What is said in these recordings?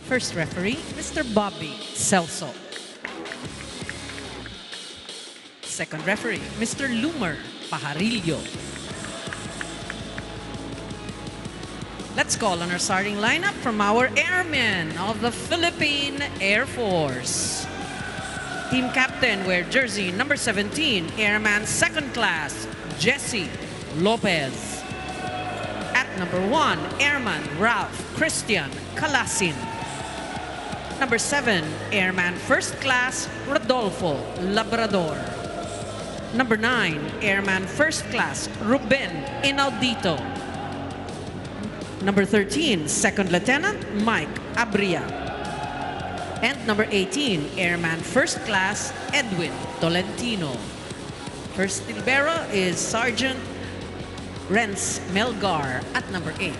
First referee, Mr. Bobby Celso. Second referee, Mr. Lumer Pajarillo. Let's call on our starting lineup from our airmen of the Philippine Air Force. Team captain, wear jersey number 17, Airman Second Class, Jesse Lopez. At number 1, Airman Ralph Christian Calasin. Number 7, Airman First Class, Rodolfo Labrador. Number 9, Airman First Class, Ruben Inaudito. Number 13, Second Lieutenant Mike Abria. And number 18, Airman First Class Edwin Tolentino. First libero is Sergeant Renz Melgar at number 8.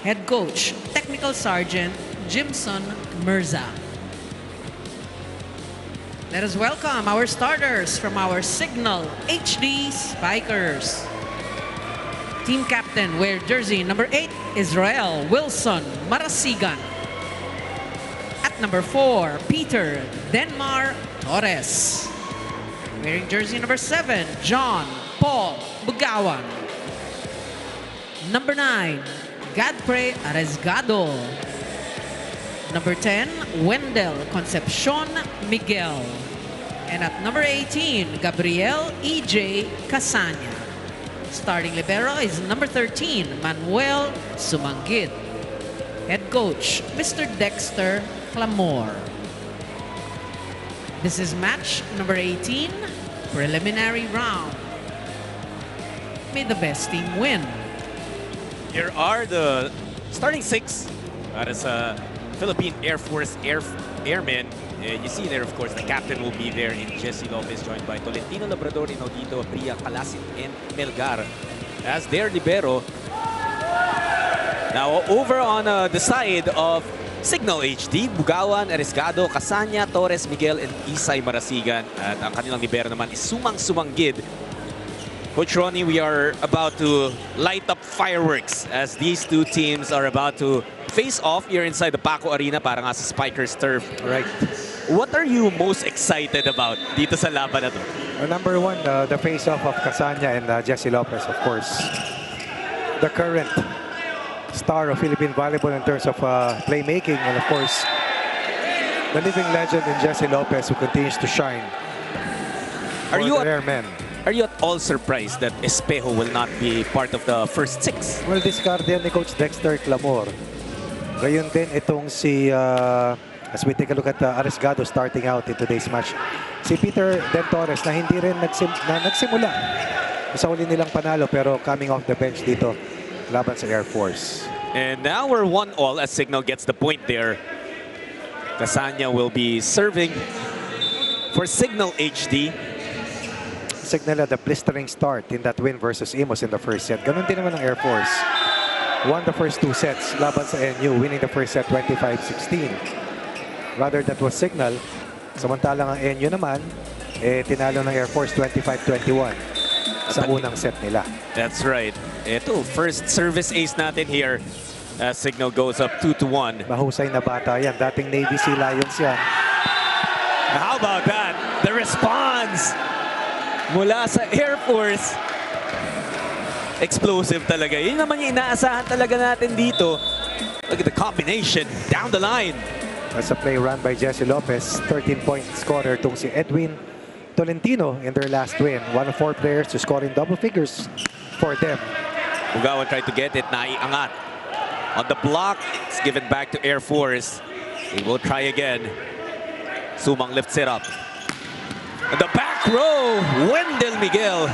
Head coach, Technical Sergeant Jimson Mirza. Let us welcome our starters from our Signal HD Spikers. Team captain, wear jersey number 8, Israel Wilson Marasigan. At number 4, Peter Denmar Torres. Wearing jersey number 7, John Paul Bugawan. Number 9, Godfrey Aresgado. Number 10, Wendell Concepcion Miguel. And at number 18, Gabriel E.J. Casanya. Starting libero is number 13, Manuel Sumangid. Head coach, Mr. Dexter Clamor. This is match number 18, preliminary round. May the best team win. Here are the starting 6. That is Philippine Air Force Airmen. You see there, of course, the captain will be there in Jesse Lopez, joined by Tolentino, Labrador, Inaudito, Abria, Calasin, and Melgar as their libero. Now, over on the side of Signal HD, Bugawan, Aresgado, Casanya, Torres, Miguel, and Isay Marasigan. At ang kanilang libero naman is Sumanggid. Coach Ronnie, we are about to light up fireworks as these two teams are about to face off here inside the Paco Arena para nga sa Spikers turf. Right. What are you most excited about dito sa laban na to? Number 1, the face-off of Casanya and Jesse Lopez, of course. The current star of Philippine volleyball in terms of playmaking, and of course, the living legend in Jesse Lopez who continues to shine. Are you at all surprised that Espejo will not be part of the first 6? Well, discard yan ni Coach Dexter Clamor. Gayon din itong si, as we take a look at Aresgado starting out in today's match, si Peter Den Torres na hindi rin nagsimula sa uli nilang panalo pero coming off the bench dito laban sa Air Force. And now we're 1-all as Signal gets the point there. Casanya will be serving for Signal HD. Signal had a blistering start in that win versus Imos in the first set. Ganun din naman ang Air Force. Won the first 2 sets laban sa NU, winning the first set 25-16. Rather, that was Signal. Samantalang ang NU naman, tinalo ng Air Force 25-21 sa unang set nila. That's right. Ito, first service ace natin here. Signal goes up 2-1. Mahusay na bata yan. Dating Navy Sea Lions yan. How about that? The response mula sa Air Force. Explosive talaga. Yun naman yung inaasahan talaga natin dito. Look at the combination down the line. That's a play run by Jesse Lopez. 13-point scorer itong si Edwin Tolentino in their last win. One of 4 players to score in double figures for them. Bugawan tried to get it. Naiangat. On the block, it's given back to Air Force. They will try again. Sumang lifts it up. On the back row, Wendell Miguel.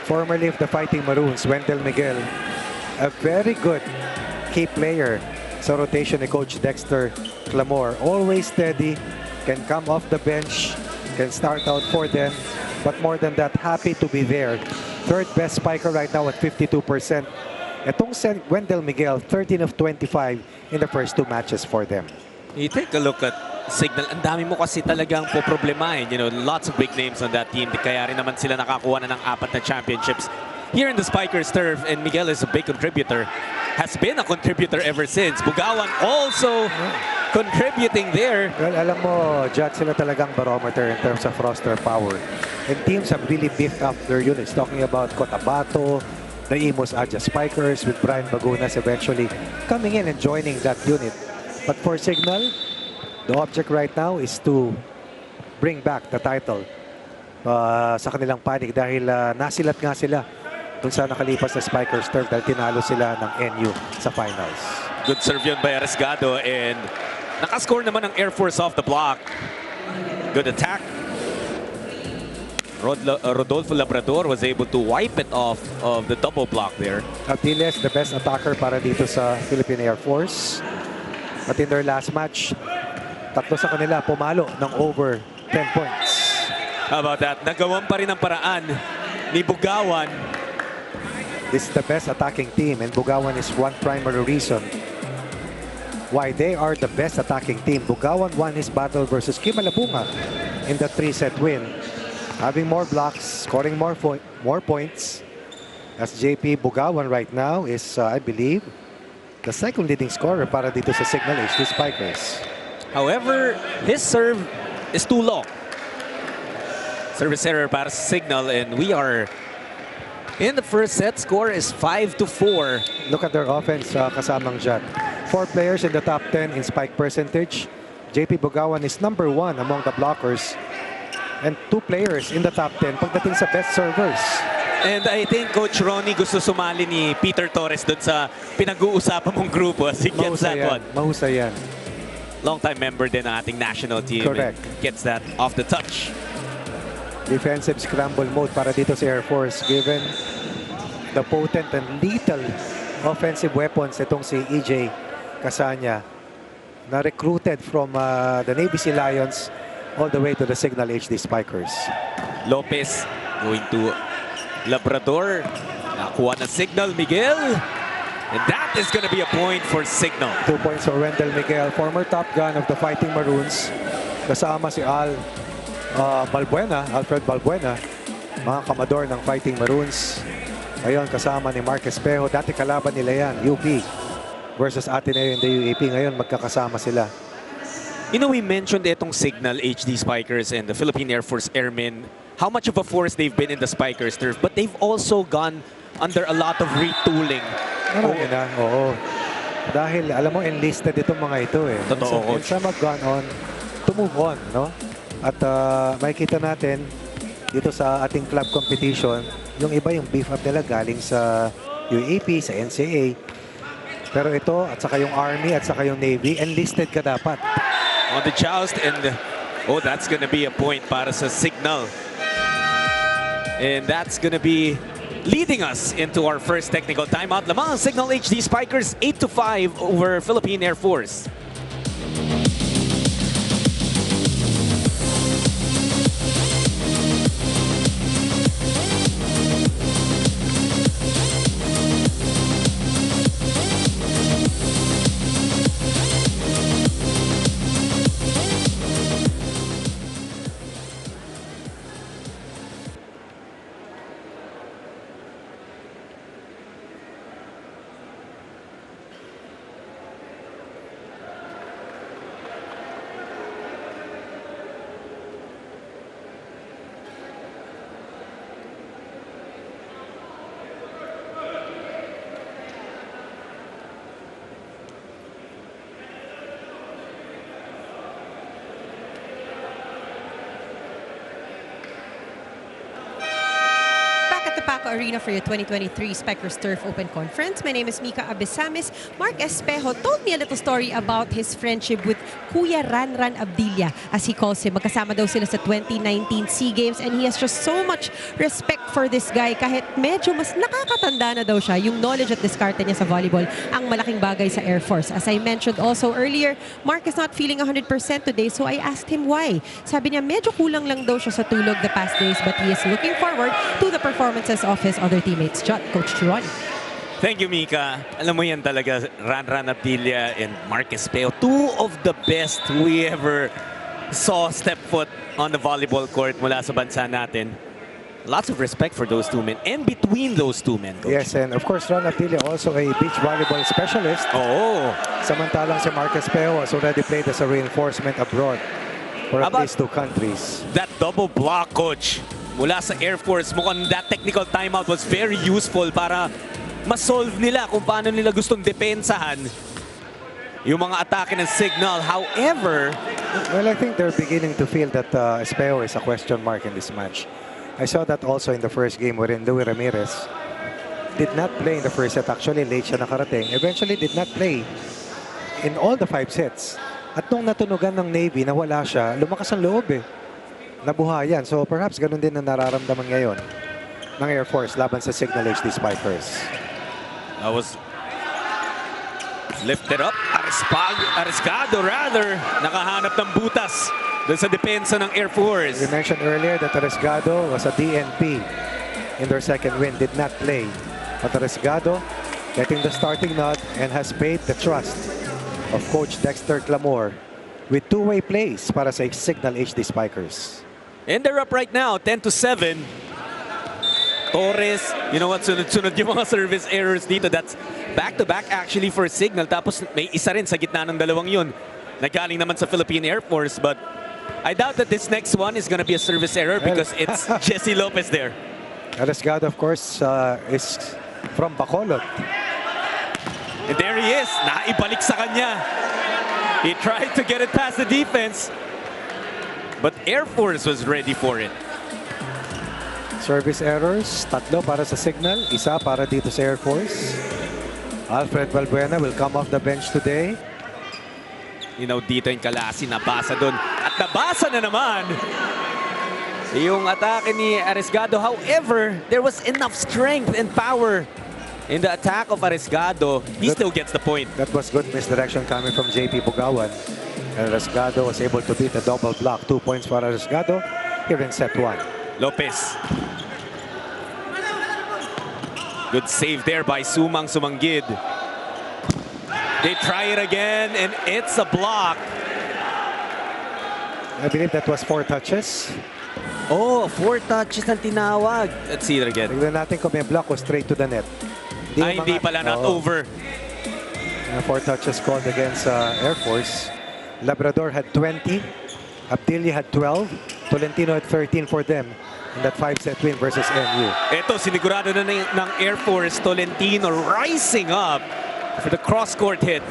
Formerly of the Fighting Maroons, Wendell Miguel, a very good key player sa rotation ni Coach Dexter Clamor. Always steady, can come off the bench, can start out for them, but more than that, happy to be there. Third best spiker right now at 52%. Itong Wendell Miguel, 13 of 25 in the first 2 matches for them. You take a look at Signal. Ang dami mo kasi talagang poproblemahin. You know, lots of big names on that team. Kaya rin naman sila nakakuha na ng 4 na championships here in the Spikers turf. And Miguel is a big contributor. has been a contributor ever since. Bugawan also contributing there. Well, alam mo, Judge, sila talagang barometer in terms of roster power. And teams have really beefed up their units. Talking about Cotabato, the Imus Adja Spikers with Brian Bagunas eventually coming in and joining that unit. But for Signal, the object right now is to bring back the title sa kanilang panig dahil nasilat nga sila dun sa nakalipas na Spikers turf dahil tinalo sila ng NU sa finals. Good serve yun by Arriesgado, and nakascore naman ng Air Force off the block. Good attack. Rodolfo Labrador was able to wipe it off of the double block there. Apiles, the best attacker para dito sa Philippine Air Force. But in their last match, tatlo sa kanila pumalo ng over 10 points. How about that? Nagawan pa rin ang paraan ni Bugawan. This is the best attacking team, and Bugawan is one primary reason why they are the best attacking team. Bugawan won his battle versus Kimalabunga in the 3-set win. Having more blocks, scoring more points. As JP Bugawan right now is, I believe, the second leading scorer para dito sa Signal HD Spikers. However, his serve is too long. Service error para sa Signal, and we are in the first set. Score is 5-4. Look at their offense, kasamang Jad. 4 players in the top 10 in spike percentage. JP Bugawan is number 1 among the blockers. And 2 players in the top 10 pagdating sa best servers. And I think Coach Ronnie gusto sumali ni Peter Torres doon sa pinag-uusapan mong grupo. As he gets that one. Mahusay yan. Long-time member din ng ating national team. Correct. Gets that off the touch. Defensive scramble mode para dito sa Air Force given the potent and lethal offensive weapons itong si EJ Casanya na recruited from the Navy Sea Lions all the way to the Signal HD Spikers. Lopez going to Labrador. Nakuha ng Signal, Miguel. And that is going to be a point for Signal. 2 points for Wendell Miguel, former top gun of the Fighting Maroons. Kasama si Alfred Balbuena, mga kamador ng Fighting Maroons. Ngayon kasama ni Mark Espejo. Dati kalaban nila yan, UP versus Ateneo in the UAP. Ngayon magkakasama sila. You know, we mentioned itong Signal HD Spikers and the Philippine Air Force Airmen, how much of a force they've been in the Spikers turf, but they've also gone under a lot of retooling. Marami na, oo. Dahil alam mo, enlisted itong mga ito eh. Totoo. And some have gone on to move on, no? At makikita natin dito sa ating club competition, yung iba yung beef up nila galing sa UAP, sa NCA. Pero ito, at saka yung Army, at saka yung Navy, enlisted ka dapat. On the joust, and that's going to be a point para sa Signal. And that's going to be leading us into our first technical timeout. Lamang Signal HD Spikers 8-5 over Philippine Air Force. Arena for your 2023 Spikers Turf Open Conference. My name is Mika Abesamis. Mark Espejo told me a little story about his friendship with Kuya Ranran Abdilla, as he calls him. Magkasama daw sila sa 2019 SEA Games, and he has just so much respect for this guy. Kahit medyo mas nakakatanda na daw siya, yung knowledge at diskarte niya sa volleyball ang malaking bagay sa Air Force. As I mentioned also earlier, Mark is not feeling 100% today, so I asked him why. Sabi niya medyo kulang lang daw siya sa tulog the past days, but he is looking forward to the performances of his other teammates. Coach Chironi. Thank you, Mika. Alam mo yan talaga, Ranran Abdilla and Mark Espejo, two of the best we ever saw step foot on the volleyball court mula sa bansa natin. Lots of respect for those two men and between those two men, Coach. Yes, and of course, Ron Abdilia also a beach volleyball specialist. Oh, Samantalang si Marcus Peo has already played as a reinforcement abroad for at least 2 countries. that double block, Coach, mula sa Air Force, mukhang that technical timeout was very useful para ma-solve nila kung paano nila gustong depensahan yung mga atake ng Signal. However, Well, I think they're beginning to feel that Espeo is a question mark in this match. I saw that also in the first game wherein Louis Ramirez did not play in the first set. Actually, late siya nakarating. Eventually, did not play in all the 5 sets. At nung natunugan ng Navy na wala siya, lumakas ang loob eh. Nabuhayan. So perhaps ganun din ang nararamdaman ngayon ng Air Force laban sa Signal HD Spikers. that was lifted up. Arriscado rather. Nakahanap ng butas dun sa depensa ng Air Force. We mentioned earlier that Arriscado was a DNP in their second win, did not play. But Arriscado getting the starting nod and has paid the trust of Coach Dexter Clamor with 2-way plays para sa Signal HD Spikers. And they're up right now, 10-7. Torres, you know what, sunod-sunod yung mga service errors dito. That's back-to-back actually for Signal. Tapos may isa rin sa gitna ng dalawang yun. Nagaling naman sa Philippine Air Force. But I doubt that this next one is gonna be a service error because it's Jesse Lopez there. Arriscado, of course, is from Bacolod. And there he is. Naibalik sa kanya. He tried to get it past the defense. But Air Force was ready for it. Service errors, 3 para sa Signal, 1 para dito sa Air Force. Alfred Valbuena will come off the bench today. You know, dito yung Kalasi, nabasa doon. At nabasa na naman yung atake ni Arriscado. However, there was enough strength and power in the attack of Arriscado. He still gets the point. That was good misdirection coming from JP Bugawan. And Arriscado was able to beat a double block. 2 points for Arriscado here in set 1. Lopez. Good save there by Sumang Sumanggid. They try it again, and it's a block. I believe that was 4 touches. Oh, 4 touches ang tinawag. Let's see it again. Tignan natin kung may block o straight to the net. Ay, hindi pala, not over. 4 touches called against Air Force. Labrador had 20. Abdilia had 12. Tolentino had 13 for them in that 5-set win versus MU. Ito, sinigurado na ng Air Force. Tolentino rising up for the cross-court hit.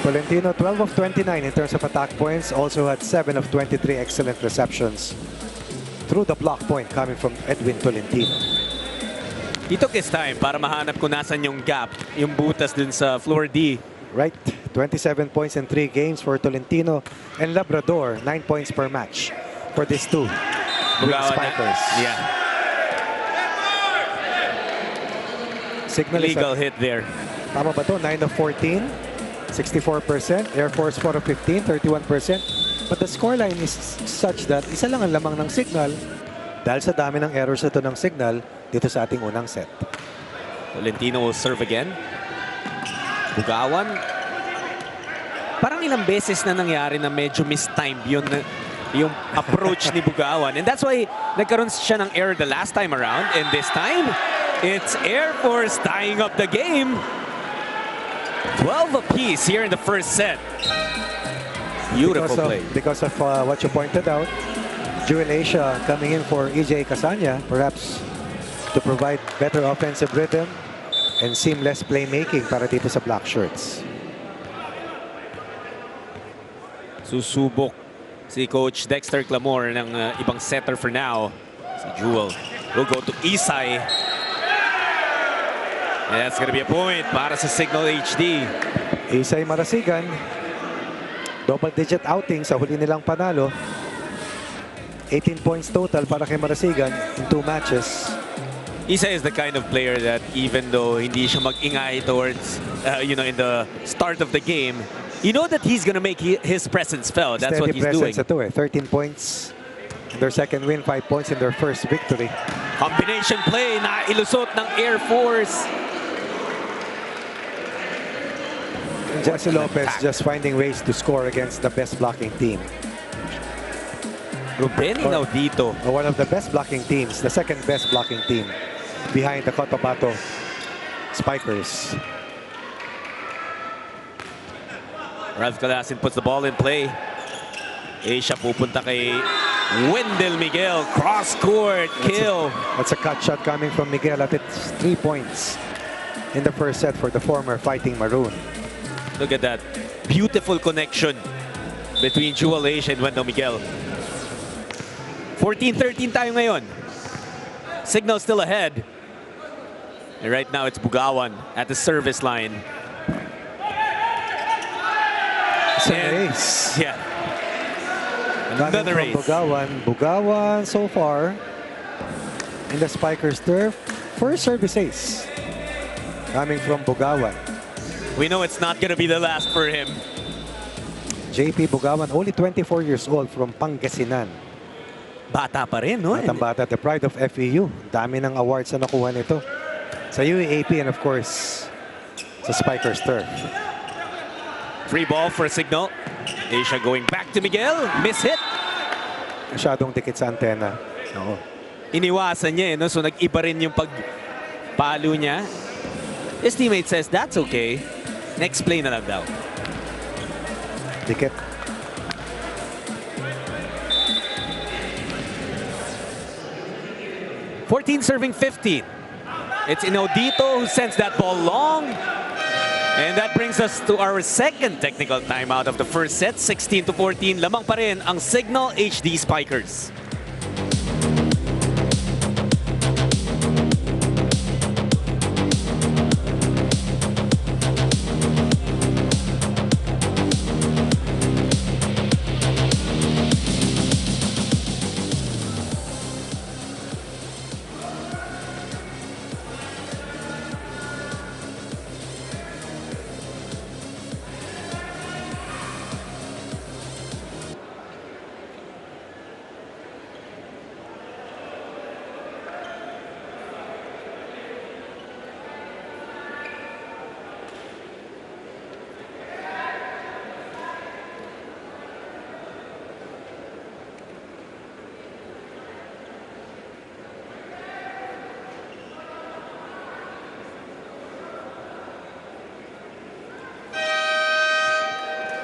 Tolentino 12 of 29 in terms of attack points. Also had 7 of 23 excellent receptions through the block point coming from Edwin Tolentino. He took his time para mahanap kung nasan yung gap, yung butas dun sa floor D. Right, 27 points in 3 games for Tolentino and Labrador, 9 points per match for these 2 Spikers. Yeah. Signal Legal hit there. Tama ba to? 9 of 14, 64%. Air Force 4 of 15, 31%. But the scoreline is such that isa lang ang lamang ng Signal dahil sa dami ng errors ito ng Signal dito sa ating unang set. Tolentino will serve again. Bugawan. Parang ilang beses na nangyari na medyo mistimed yung approach ni Bugawan. And that's why nagkaroon siya ng error the last time around. And this time, it's Air Force tying up the game. 12 apiece here in the first set. Beautiful play. Because of what you pointed out, Jewel Asia coming in for EJ Casanya, perhaps to provide better offensive rhythm and seamless playmaking para dito sa Black Shirts. Susubok si Coach Dexter Clamor ng ibang setter for now. Si Jewel will go to Isay. And that's gonna be a point para sa Signal HD. Isay Marasigan, double-digit outing sa huli nilang panalo. 18 points total para kay Marasigan in 2 matches. Isa is the kind of player that even though hindi siya mag-ingay towards, you know, in the start of the game, you know that he's gonna make his presence felt. That's what he's doing. Ito, 13 points in their second win, 5 points in their first victory. Combination play na ilusot ng Air Force. And Jesse Lopez just finding ways to score against the best blocking team. Ruben Inaudito. One of the best blocking teams, the second best blocking team behind the Cotabato Spikers. Ralph Calasin puts the ball in play. Asia pupunta kay Wendell Miguel. Cross court kill. That's a cut shot coming from Miguel at it's 3 points in the first set for the former Fighting Maroon. Look at that. Beautiful connection between Jewel Asia and Wendell Miguel. 14-13 tayo ngayon. Signal still ahead. And right now it's Bugawan at the service line. It's an ace. Yeah. Another ace. Bugawan so far in the Spikers turf. First service ace coming from Bugawan. We know it's not going to be the last for him. JP Bugawan, only 24 years old, from Pangasinan. Bata pa rin, no? Batang bata, the pride of FEU. Dami ng awards na nakuha nito sa UAAP and of course sa Spikers turf. Free ball for Signal. Asia going back to Miguel. Miss hit. Masyadong dikit sa antena. Oo. Iniwasan niya, no? So nag-iba rin yung pagpalo niya. His teammate says, that's okay. Next play na lang daw. Dikit. $14 serving 15. It's Inaudito who sends that ball long. And that brings us to our second technical timeout of the first set. 16-14. Lamang pa rin ang Signal HD Spikers.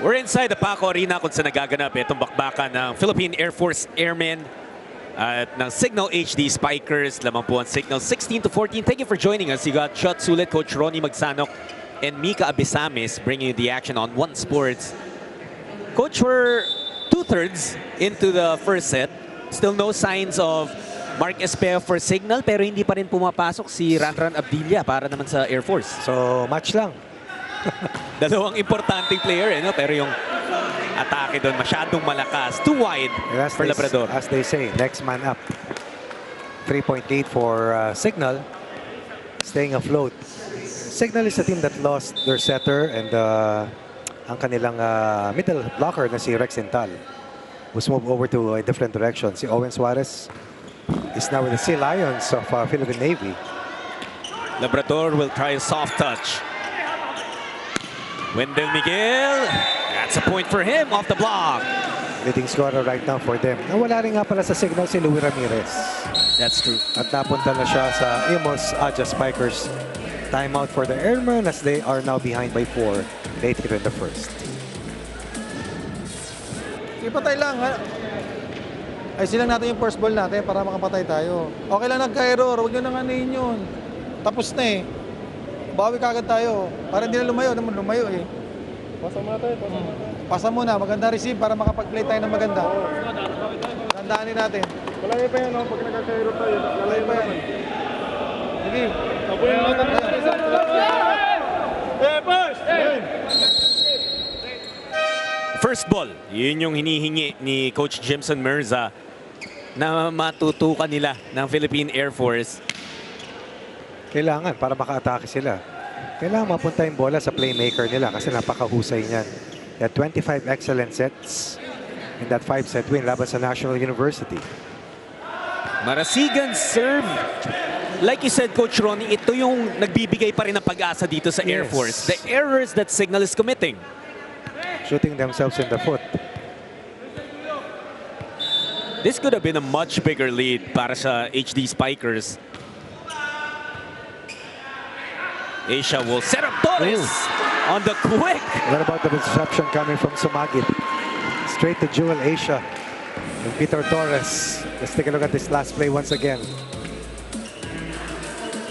We're inside the Paco Arena kung saan nagaganap itong bakbakan ng Philippine Air Force Airmen at ng Signal HD Spikers. Lamang po ang Signal 16-14. Thank you for joining us. You got Shot Sulit, Coach Ronnie Magsanok, and Mika Abisamis bringing you the action on One Sports. Coach, we're 2/3 into the first set. Still no signs of Mark Espejo for Signal, pero hindi pa rin pumapasok si Ranran Abdilla para naman sa Air Force. So, match lang. Dalawang importanteng player, no? Pero yung atake doon masyadong malakas. Too wide for Labrador. As they say, next man up. 3-point lead for Signal. Staying afloat. Signal is a team that lost their setter and ang kanilang middle blocker na si Rex Intal was moved over to a different direction. Si Owen Suarez is now with the Sea Lions of Philippine Navy. Labrador will try a soft touch. Wendell Miguel, that's a point for him off the block. Leading scorer right now for them. Nawala rin nga pala sa Signal si Louie Ramirez. That's true. At napunta na siya sa Imos Aja Spikers. Timeout for the Airmen as they are now behind by 4 late here in the first. Ipatay lang, ha? Ay silang natin yung first ball natin para makapatay tayo. Okay lang nagka-error, huwag nyo nang anayin yun. Tapos na eh. Bawi kagad tayo. Para hindi na lumayo, naman lumayo eh. Pasa muna tayo, pasa muna tayo. Pasa muna, maganda receive para makapag-play tayo ng maganda. Tandaanin natin. Malaki pa yan, no? Pag nagkakairo tayo, lalaki pa yan. Sige. Tapunin natin. Push! First ball, yun yung hinihingi ni Coach Jimson Mirza na matutukan nila ng Philippine Air Force. Kailangan para maka-atake sila. Kailangan mapunta yung bola sa playmaker nila kasi napakahusay niyan. They had 25 excellent sets in that 5-set win laban sa National University. Marasigan serve. Like you said, Coach Ronnie, ito yung nagbibigay pa rin ng pag-asa dito sa Air Force. The errors that Signal is committing. Shooting themselves in the foot. This could have been a much bigger lead para sa HD Spikers. Asia will set up Torres on the quick. What about the disruption coming from Sumagit? Straight to Jewel Asia and Peter Torres. Let's take a look at this last play once again.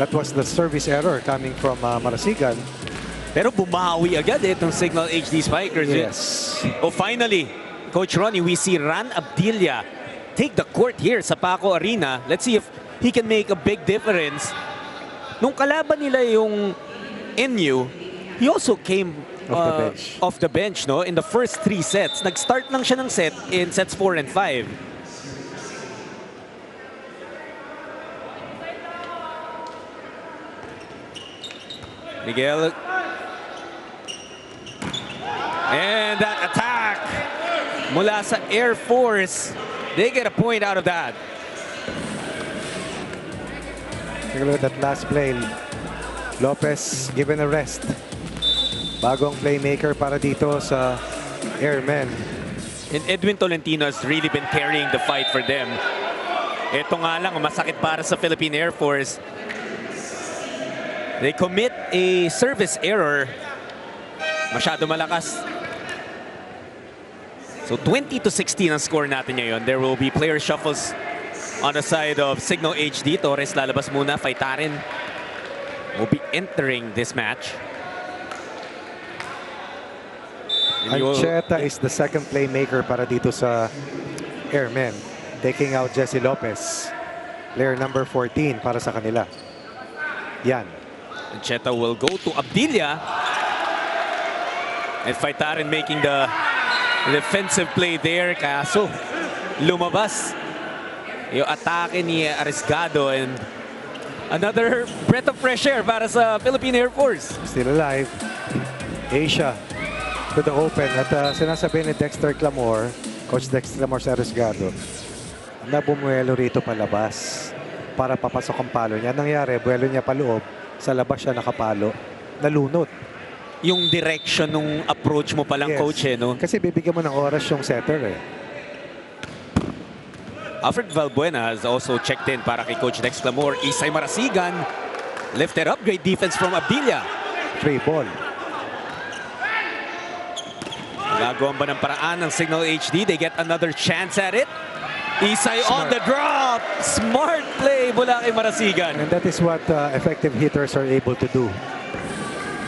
That was the service error coming from Marasigan. Pero bumawi agad itong Signal HD Spikers. Yes. Oh, finally, Coach Ronnie, we see Ran Abdilia take the court here sa Paco Arena. Let's see if he can make a big difference. Nung kalaban nila yung NU, he also came off the bench, no? In the first 3 sets. Nag-start lang siya ng set in sets 4 and 5. Miguel. And that attack mula sa Air Force. They get a point out of that. Take a look at that last play. Lopez given a rest. Bagong playmaker para dito sa Airmen. And Edwin Tolentino has really been carrying the fight for them. Ito nga lang, masakit para sa Philippine Air Force. They commit a service error. Masyado malakas. So 20-16 ang score natin ngayon. There will be player shuffles on the side of Signal HD. Torres lalabas muna. Faitarin will be entering this match. Ancheta is the second playmaker para dito sa Airmen. Taking out Jesse Lopez. Player number 14 para sa kanila. Yan. Ancheta will go to Abdilia. And Faitarin making the defensive play there. Kaso lumabas yung atake ni Arrisgado. And another breath of fresh air para sa Philippine Air Force. Still alive. Asia to the open. At sinasabi ni Dexter Clamor, Coach Dexter Clamor sa Arrisgado, na bumuelo rito palabas para papasok ang palo niya. Nangyari, buwelo niya paloob. Sa labas siya nakapalo. Nalunot. Yung direction nung approach mo palang, Yes. coach, eh, no? Kasi bibigyan mo ng oras yung setter, eh. Alfred Valbuena has also checked in para kay Coach Dex Clamor. Isay Marasigan lifted up. Great defense from Abdilia. 3 ball. Gagawan ba ng paraan ng Signal HD? They get another chance at it. Isay on the drop. Smart play mula kay Marasigan. And that is what effective hitters are able to do.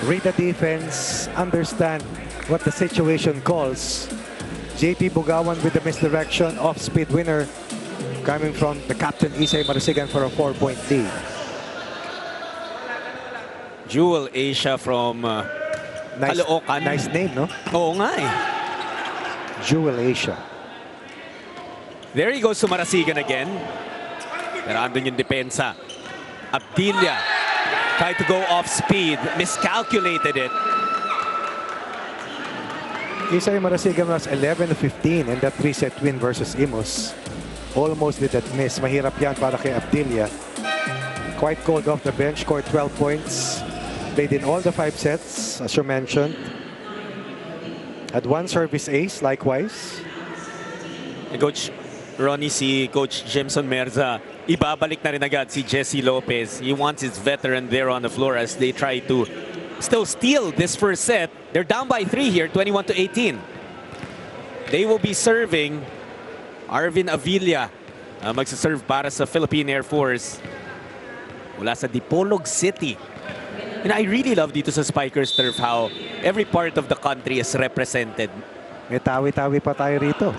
Read the defense, understand what the situation calls. JP Bugawan with the misdirection, off-speed winner coming from the captain Isay Marasigan for a 4-point lead. Jewel Asia from Caloocan. Nice name, no? Oo nga eh. Jewel Asia. There he goes to Marasigan again. Pero andun yung depensa. Abdilia tried to go off speed. Miscalculated it. Isay Marasigan was 11-15 in that 3-set win versus Imus. Almost with that miss. Mahirap yan para kay Abdilia. Quite cold off the bench. Scored 12 points. Played in all the 5 sets, as you mentioned. Had 1 service ace, likewise. And Coach Ronnie, si Coach Jemson Merza, ibabalik na rin agad si Jesse Lopez. He wants his veteran there on the floor as they try to still steal this first set. They're down by 3 here, 21-18. They will be serving Arvin Avilla. Magsaserve para sa Philippine Air Force. Mula sa Dipolog City. And I really love dito sa Spikers Turf how every part of the country is represented. May tawi-tawi pa tayo rito.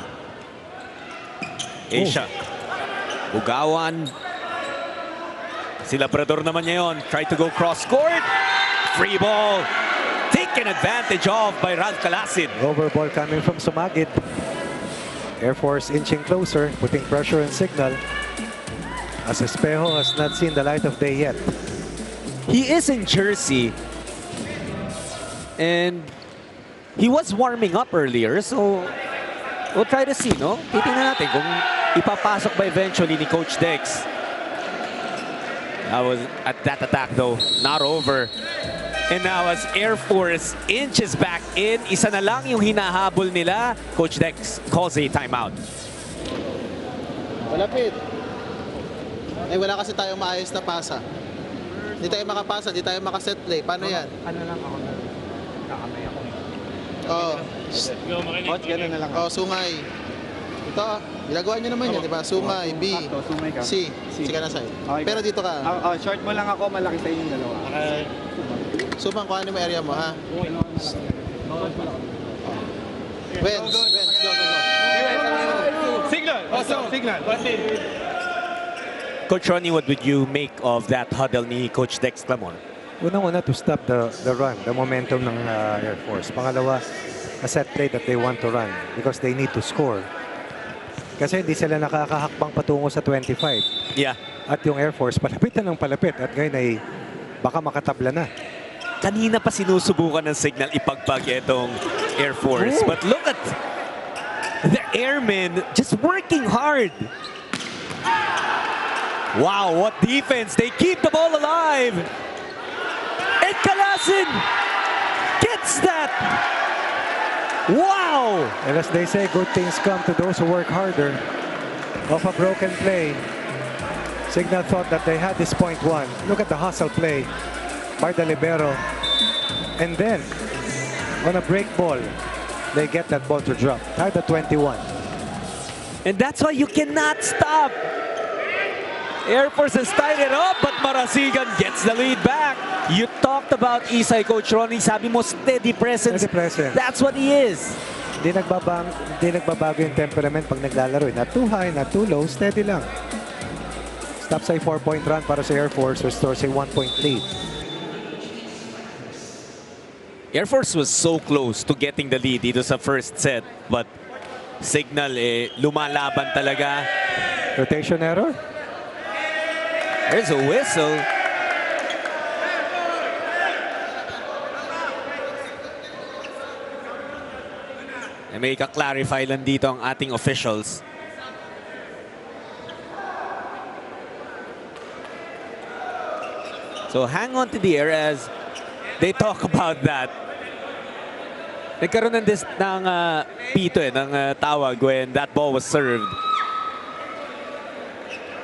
Asia. Bugawan. Si Labrador naman ngayon. Try to go cross-court. Free ball. Taken advantage of by Ralph Calasid. Over ball coming from Sumagit. Air Force inching closer, putting pressure on Signal. As Espejo has not seen the light of day yet. He is in jersey. And he was warming up earlier. So we'll try to see, no? Titingnan natin kung ipapasok ba eventually ni Coach Dex. That was at that attack though, not over. And now as Air Force inches back in, isa na lang yung hinahabol nila. Coach Dex calls a timeout. Malapit. Eh, wala kasi tayong maayos na pasa. Hindi tayo makapasa, hindi tayo makaset play. Paano yan? Ano lang ako na kakamay ako. Oo. Coach, gano'n na lang. Oh, sungay. Ito, ginagawa nyo naman yan, di ba? Sungay, B, C. C ka na side. Pero dito ka. Short mo lang ako, malaki sa inyong dalawa. Sumang, kung ano yung area mo, ha? Wens, go, go, go. Signal! Signal! Coach Ronnie, what would you make of that huddle ni Coach Dex Clamor? Unang-una to stop the run, the momentum ng Air Force. Pangalawa, a set play that they want to run because they need to score. Kasi hindi sila nakakahakbang patungo sa 25. Yeah. At yung Air Force, palapit na ng palapit. At ngayon ay baka makatabla na. Kanina pa sinusubukan ng Signal ipagpag itong Air Force. But look at the airmen just working hard. Wow, what defense. They keep the ball alive. And Kalasin gets that. Wow. And as they say, good things come to those who work harder. Off a broken play, Signal thought that they had this point won. Look at the hustle play by the libero. And then, on a break ball, they get that ball to drop. Tied at 21. And that's why you cannot stop. Air Force has tied it up, but Marasigan gets the lead back. You talked about Isay, Coach Ronnie. Sabi mo, steady presence. Steady presence. That's what he is. Hindi nagbabago yung temperament pag naglalaro. Not too high, not too low. Steady lang. Stops a 4-point run para sa Air Force. Restores a 1-point lead. Air Force was so close to getting the lead dito sa first set. But Signal, lumalaban talaga. Rotation error. There's a whistle. May ka-clarify lang dito ang ating officials. So hang on to the air as they talk about that. Nagkaroon ng pito ng tawag when that ball was served.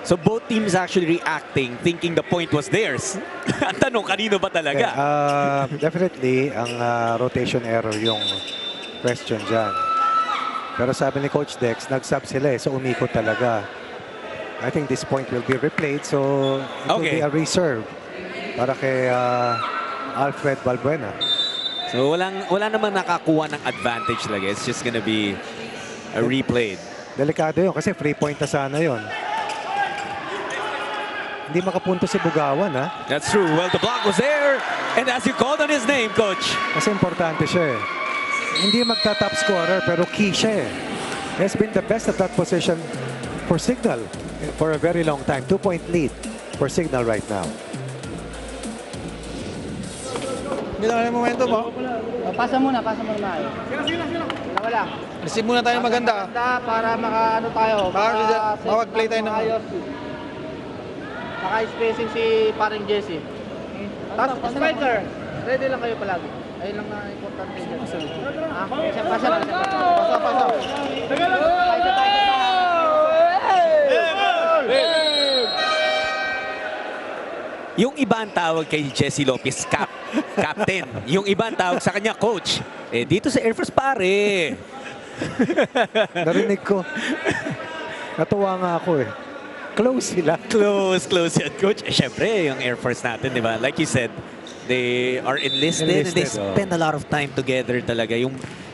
So both teams actually reacting, thinking the point was theirs. Ang tanong, kanino ba talaga? Definitely, ang rotation error yung question dyan. Pero sabi ni Coach Dex, nag-sub sila so umikot talaga. I think this point will be replayed, so it will be a reserve para kay Alfred Balbuena. So wala naman nakakuha ng advantage talaga. It's just gonna be a replayed. Delikado yun kasi free point na sana yun. Hindi makapunto si Bugawan, ha? That's true. Well, the block was there. And as you called on his name, Coach. Kasi importante siya, Hindi magta-top scorer, pero key siya, He has been the best at that position for Signal for a very long time. 2-point lead for Signal right now. Hindi lang yung momentum, Pasa muna na. Sila. Wala. Receive muna tayo maganda. Para maka-ano tayo. Mawag-play tayo ng ayos. Naka-spacing si paring Jesse. Tapos, striker, ready lang kayo palagi. Ayun lang na importante. Pasa. Yung iba ang tawag kay Jesse Lopez, captain. Yung iba ang tawag sa kanya, coach. Dito sa Air Force, pare. Narinig ko. Natuwa nga ako, Close sila. Close yan, coach. Siyempre, yung Air Force natin, di ba? Like you said, they are enlisted and they spend a lot of time together talaga.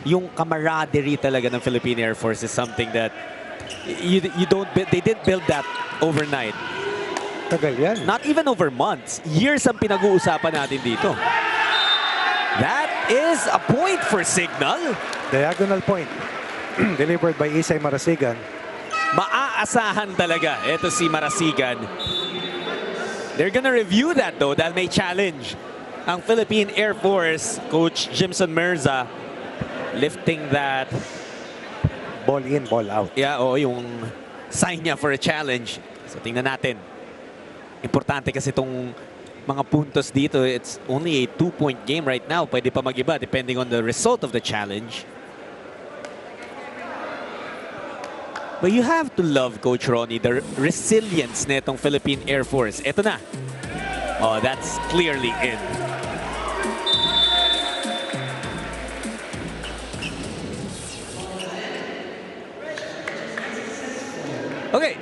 Yung camaraderie talaga ng Philippine Air Force is something that they didn't build that overnight. Tagal yan. Not even over months. Years ang pinag-uusapan natin dito. That is a point for Signal. Diagonal point. Delivered by Isay Marasigan. Maaasahan talaga. Ito si Marasigan. They're gonna review that though. Dahil may challenge. Ang Philippine Air Force, Coach Jimson Mirza, lifting that. Ball in, ball out. Yeah, yung sign niya for a challenge. So tingnan natin. Importante kasi itong mga puntos dito. It's only a 2-point game right now. Pwede pa mag-iba depending on the result of the challenge. But you have to love, Coach Ronnie, the resilience netong Philippine Air Force. Ito na. Oh, that's clearly in. Okay,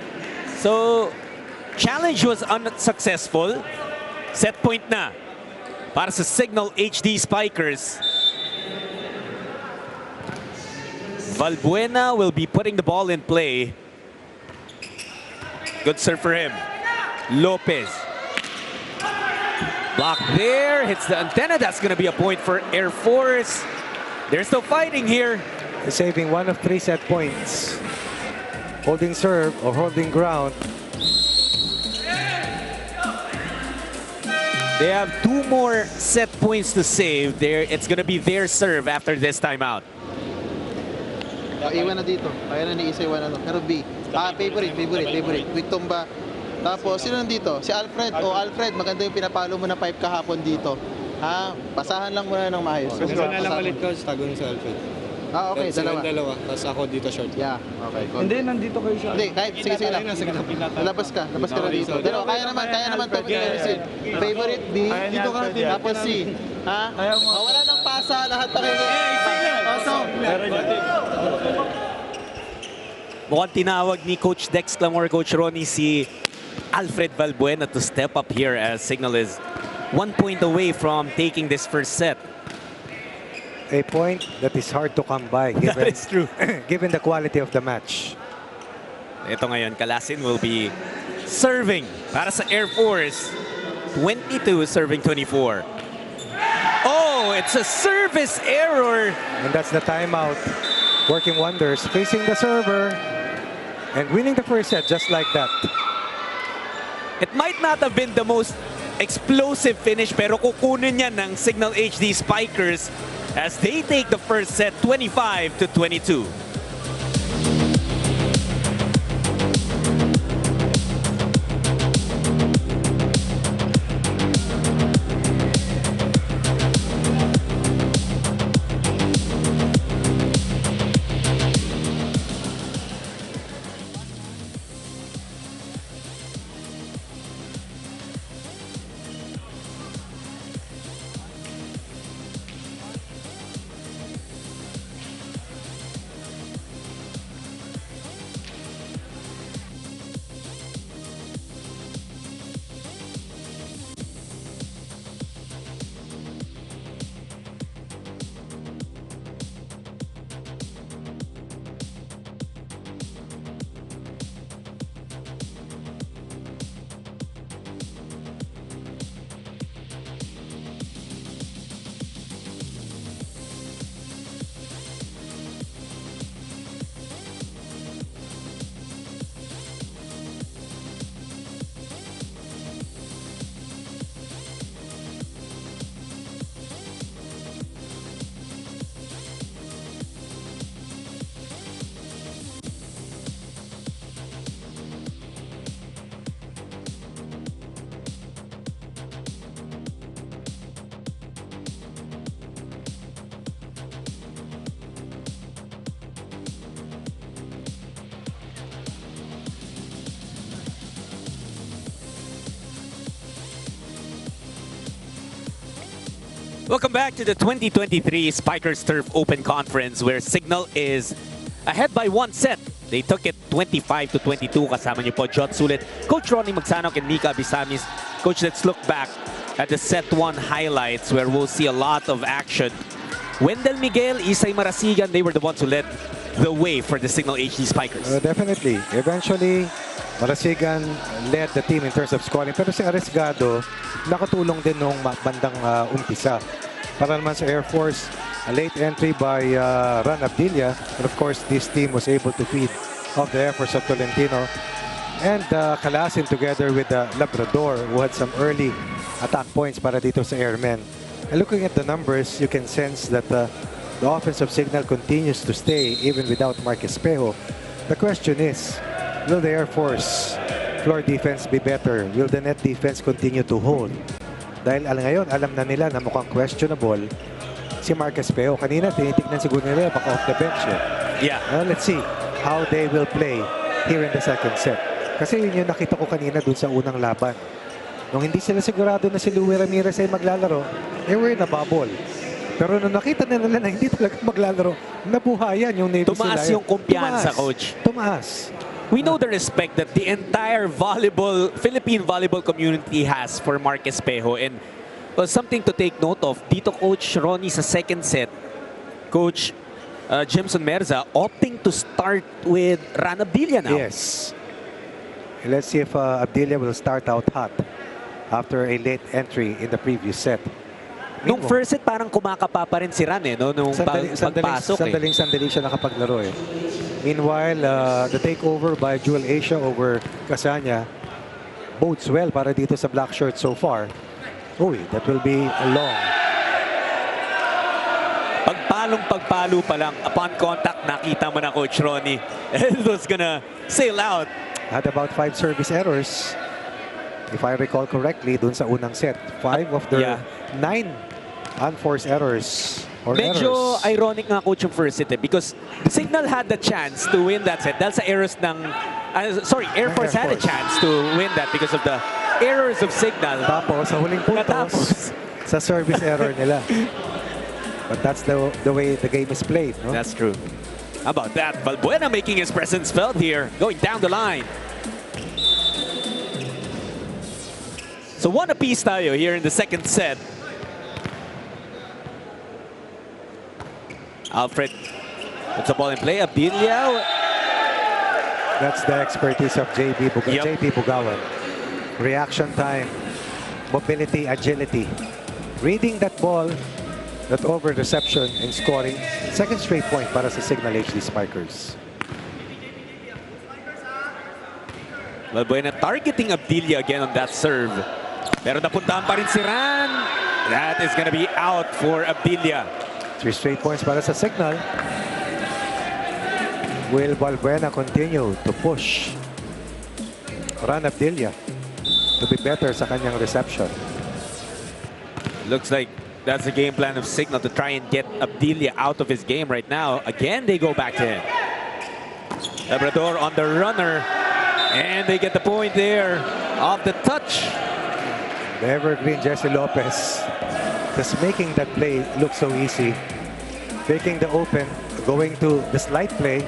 so challenge was unsuccessful. Set point na para sa Signal HD Spikers. Valbuena will be putting the ball in play. Good serve for him. Lopez. Block there, hits the antenna. That's going to be a point for Air Force. They're still fighting here. Saving one of 3 set points. Holding serve or holding ground. They have 2 more set points to save. It's going to be their serve after this timeout. Iwan na dito. Kaya na ni Isa iwan na. Pero B. Favorite. Quick tumba. Tapos, sino nandito? Si Alfred. Alfred, maganda yung pinapalo mo na 5 kahapon dito. Basahan lang muna ng maayos. Kasi na lang ulit, Coach. Tagon si Alfred. Okay, dalawa. Tapos ako dito short. Yeah, okay. Hindi, nandito kayo siya. Hindi, kahit, sige lang. Labas ka na dito. Dalawa, kaya naman to. Favorite B, dito ka. Tapos C. Wala nang pasa, lahat na kayo. Mukhang tinawag ni Coach Dex Clamor, Coach Ronnie, si Alfred Valbuena to step up here as Signal is 1 point away from taking this first set. A point that is hard to come by given, That is true. given the quality of the match. Ito ngayon, Kalasin will be serving para sa Air Force. 22 serving 24. Oh, it's a service error. And that's the timeout. Working wonders, facing the server and winning the first set just like that. It might not have been the most explosive finish, pero kukunin niya ng Signal HD Spikers as they take the first set 25-22. Welcome back to the 2023 Spikers Turf Open Conference where Signal is ahead by 1 set. They took it 25-22. Kasama niyo po Jot Sulit, Coach Ronnie Magsanok, and Mika Abisamis. Coach, let's look back at the set 1 highlights where we'll see a lot of action. Wendell Miguel, Isay Marasigan, they were the ones who led the way for the Signal HD Spikers. Definitely. Eventually, Marasigan led the team in terms of scoring. Pero si Arriesgado, nakatulong din nung bandang umpisa. Para naman sa Air Force, a late entry by Ran Abdilia. And of course, this team was able to feed off the efforts of Tolentino. And Kalasin together with Labrador, who had some early attack points para dito sa Airmen. And looking at the numbers, you can sense that the offense of Signal continues to stay even without Marquez Espejo. The question is, will the Air Force floor defense be better? Will the net defense continue to hold? Dahil ngayon, alam na nila na mukhang questionable si Marquez Espejo. Kanina, tinitignan siguro nila baka off the bench. Yeah. Let's see how they will play here in the second set. Kasi yun yung nakita ko kanina dun sa unang laban. Nung hindi sila sigurado na si Louie Ramirez ay maglalaro, they were in a bubble. Pero nung nakita nila na hindi talaga maglalaro, nabuhayan yung Navy Tumaas yung kumpiyansa, Coach. Tumaas. We know the respect that the entire Philippine volleyball community has for Mark Espejo, and something to take note of. Dito, Coach Ronnie, sa second set, Coach Jimson Merza opting to start with Ran Abdilia now. Yes. Let's see if Abdilia will start out hot after a late entry in the previous set. Nung first set, parang kumakapa pa rin si Ran, no? Nung pagpasok. Sandali siya nakapaglaro, eh. Meanwhile, the takeover by Jewel Asia over Casanya bodes well para dito sa black shirt so far. Uy, that will be a long. Pagpalo pa lang, upon contact, nakita mo na, Coach Ronnie. It was gonna sail out. Had about 5 service errors, if I recall correctly, dun sa unang set. 5 of the 9 unforced errors. Medyo ironic nga, Coach, yung first set, because Signal had the chance to win that set. Dahil sa errors ng... Air Force had a chance to win that because of the errors of Signal. Tapos, sa huling puntos, sa service error nila. But that's the way the game is played, no? That's true. How about that? Valbuena making his presence felt here, going down the line. So one apiece tayo here in the second set. Alfred puts the ball in play. Abdilia. That's the expertise of JP Bugawan. Reaction time, mobility, agility. Reading that ball, that over reception and scoring. Second straight point para sa Signal HD Spikers. Valbuena targeting Abdilia again on that serve. Pero napuntahan pa rin si Ran. That is gonna be out for Abdilia. 3 straight points para sa Signal. Will Valbuena continue to push Ran Abdilia to be better sa kanyang reception? Looks like that's the game plan of Signal, to try and get Abdilia out of his game right now. Again, they go back to him. Labrador on the runner. And they get the point there off the touch. The evergreen Jesse Lopez just making that play look so easy. Taking the open, going to the slide play.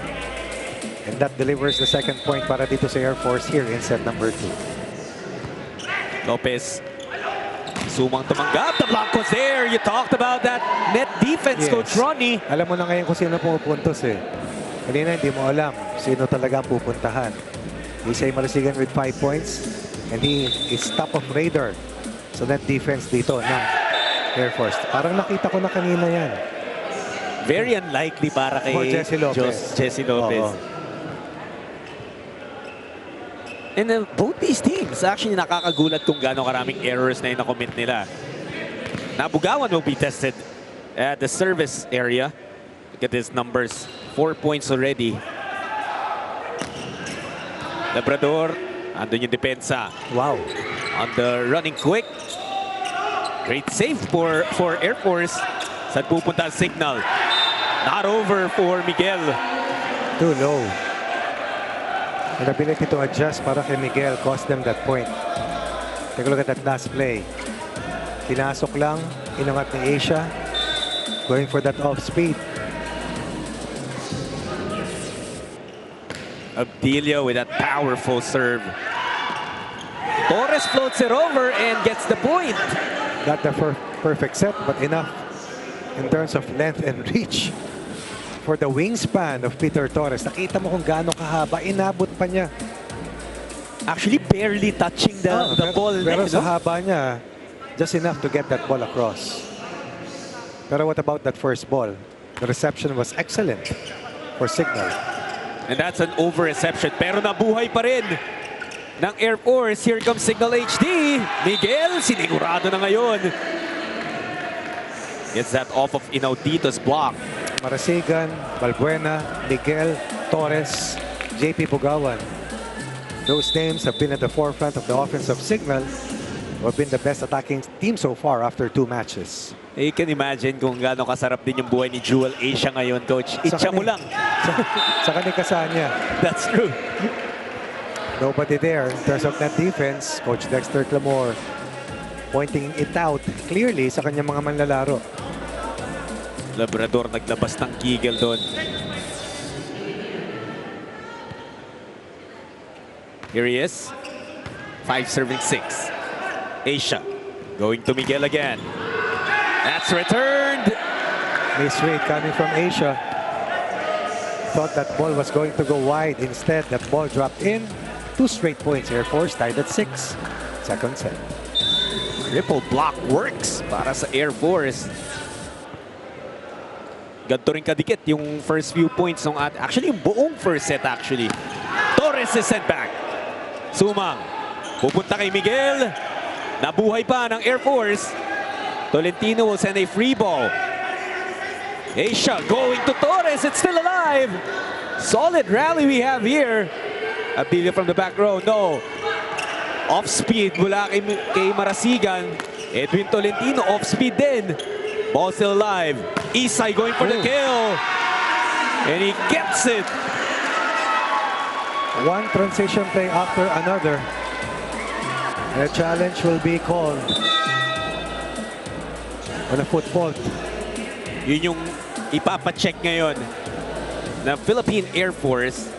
And that delivers the second point para dito sa Air Force here in set number 2. Lopez. Sumang tumanggap. The block was there. You talked about that net defense, yes. Coach Ronnie. Alam mo na ngayon kung sino pumupuntos, eh. Kanina hindi mo alam sino talaga pupuntahan. Isay Marasigan with 5 points. And he is top of radar sa net defense dito ng Air Force. Parang nakita ko na kanina yan. Very unlikely para kay Jesse Lopez. Jesse Lopez. And both these teams, actually nakakagulat kung gaano karaming errors na yung na-commit nila. Bugawan will be tested at the service area. Look at his numbers. 4 points already. Labrador, andun yung depensa. Wow. On the running quick. Great save for Air Force. Saan pupunta ang Signal? Not over for Miguel. Too low. An ability to adjust para kay Miguel cost them that point. Take a look at that last play. Pinasok lang, inangat ni Asia. Going for that off speed. Abdilia with that powerful serve. Torres floats it over and gets the point. Not the perfect set, but enough in terms of length and reach. For the wingspan of Peter Torres, nakita mo kung gaano kahaba, inabot pa niya. Actually, barely touching the ball. Pero sa haba niya, just enough to get that ball across. Pero what about that first ball? The reception was excellent for Signal. And that's an over-reception. Pero nabuhay pa rin ng Air Force. Here comes Signal HD. Miguel, sinigurado na ngayon. Gets that off of Inaudito's block. Marasigan, Valbuena, Miguel, Torres, JP Bugawan. Those names have been at the forefront of the offense of Signal who have been the best attacking team so far after 2 matches. You can imagine kung gaano kasarap din yung buhay ni Jewel Asia ngayon, Coach. Itcha mo lang. Sa Kasanya. That's true. Nobody there in terms of net defense. Coach Dexter Clamore pointing it out clearly sa kanyang mga manlalaro. Labrador naglabas ng kigel doon. Here he is. 5 serving 6. Asia going to Miguel again. That's returned. Miss read coming from Asia. Thought that ball was going to go wide. Instead, that ball dropped in. 2 straight points. Air Force tied at 6. Second set. Triple block works para sa Air Force. Ganto rin kadikit yung first few points ng actually yung buong first set actually. Torres is sent back. Sumang pupunta kay Miguel. Nabuhay pa ng Air Force. Tolentino will send a free ball. Asia going to Torres. It's still alive. Solid rally we have here. Abilia from the back row. No. Off speed mula kay Marasigan. Edwin Tolentino off speed din. Ball still alive. Isay going for the kill. And he gets it. One transition play after another. And a challenge will be called on a foot fault. Yun yung ipapacheck ngayon na Philippine Air Force.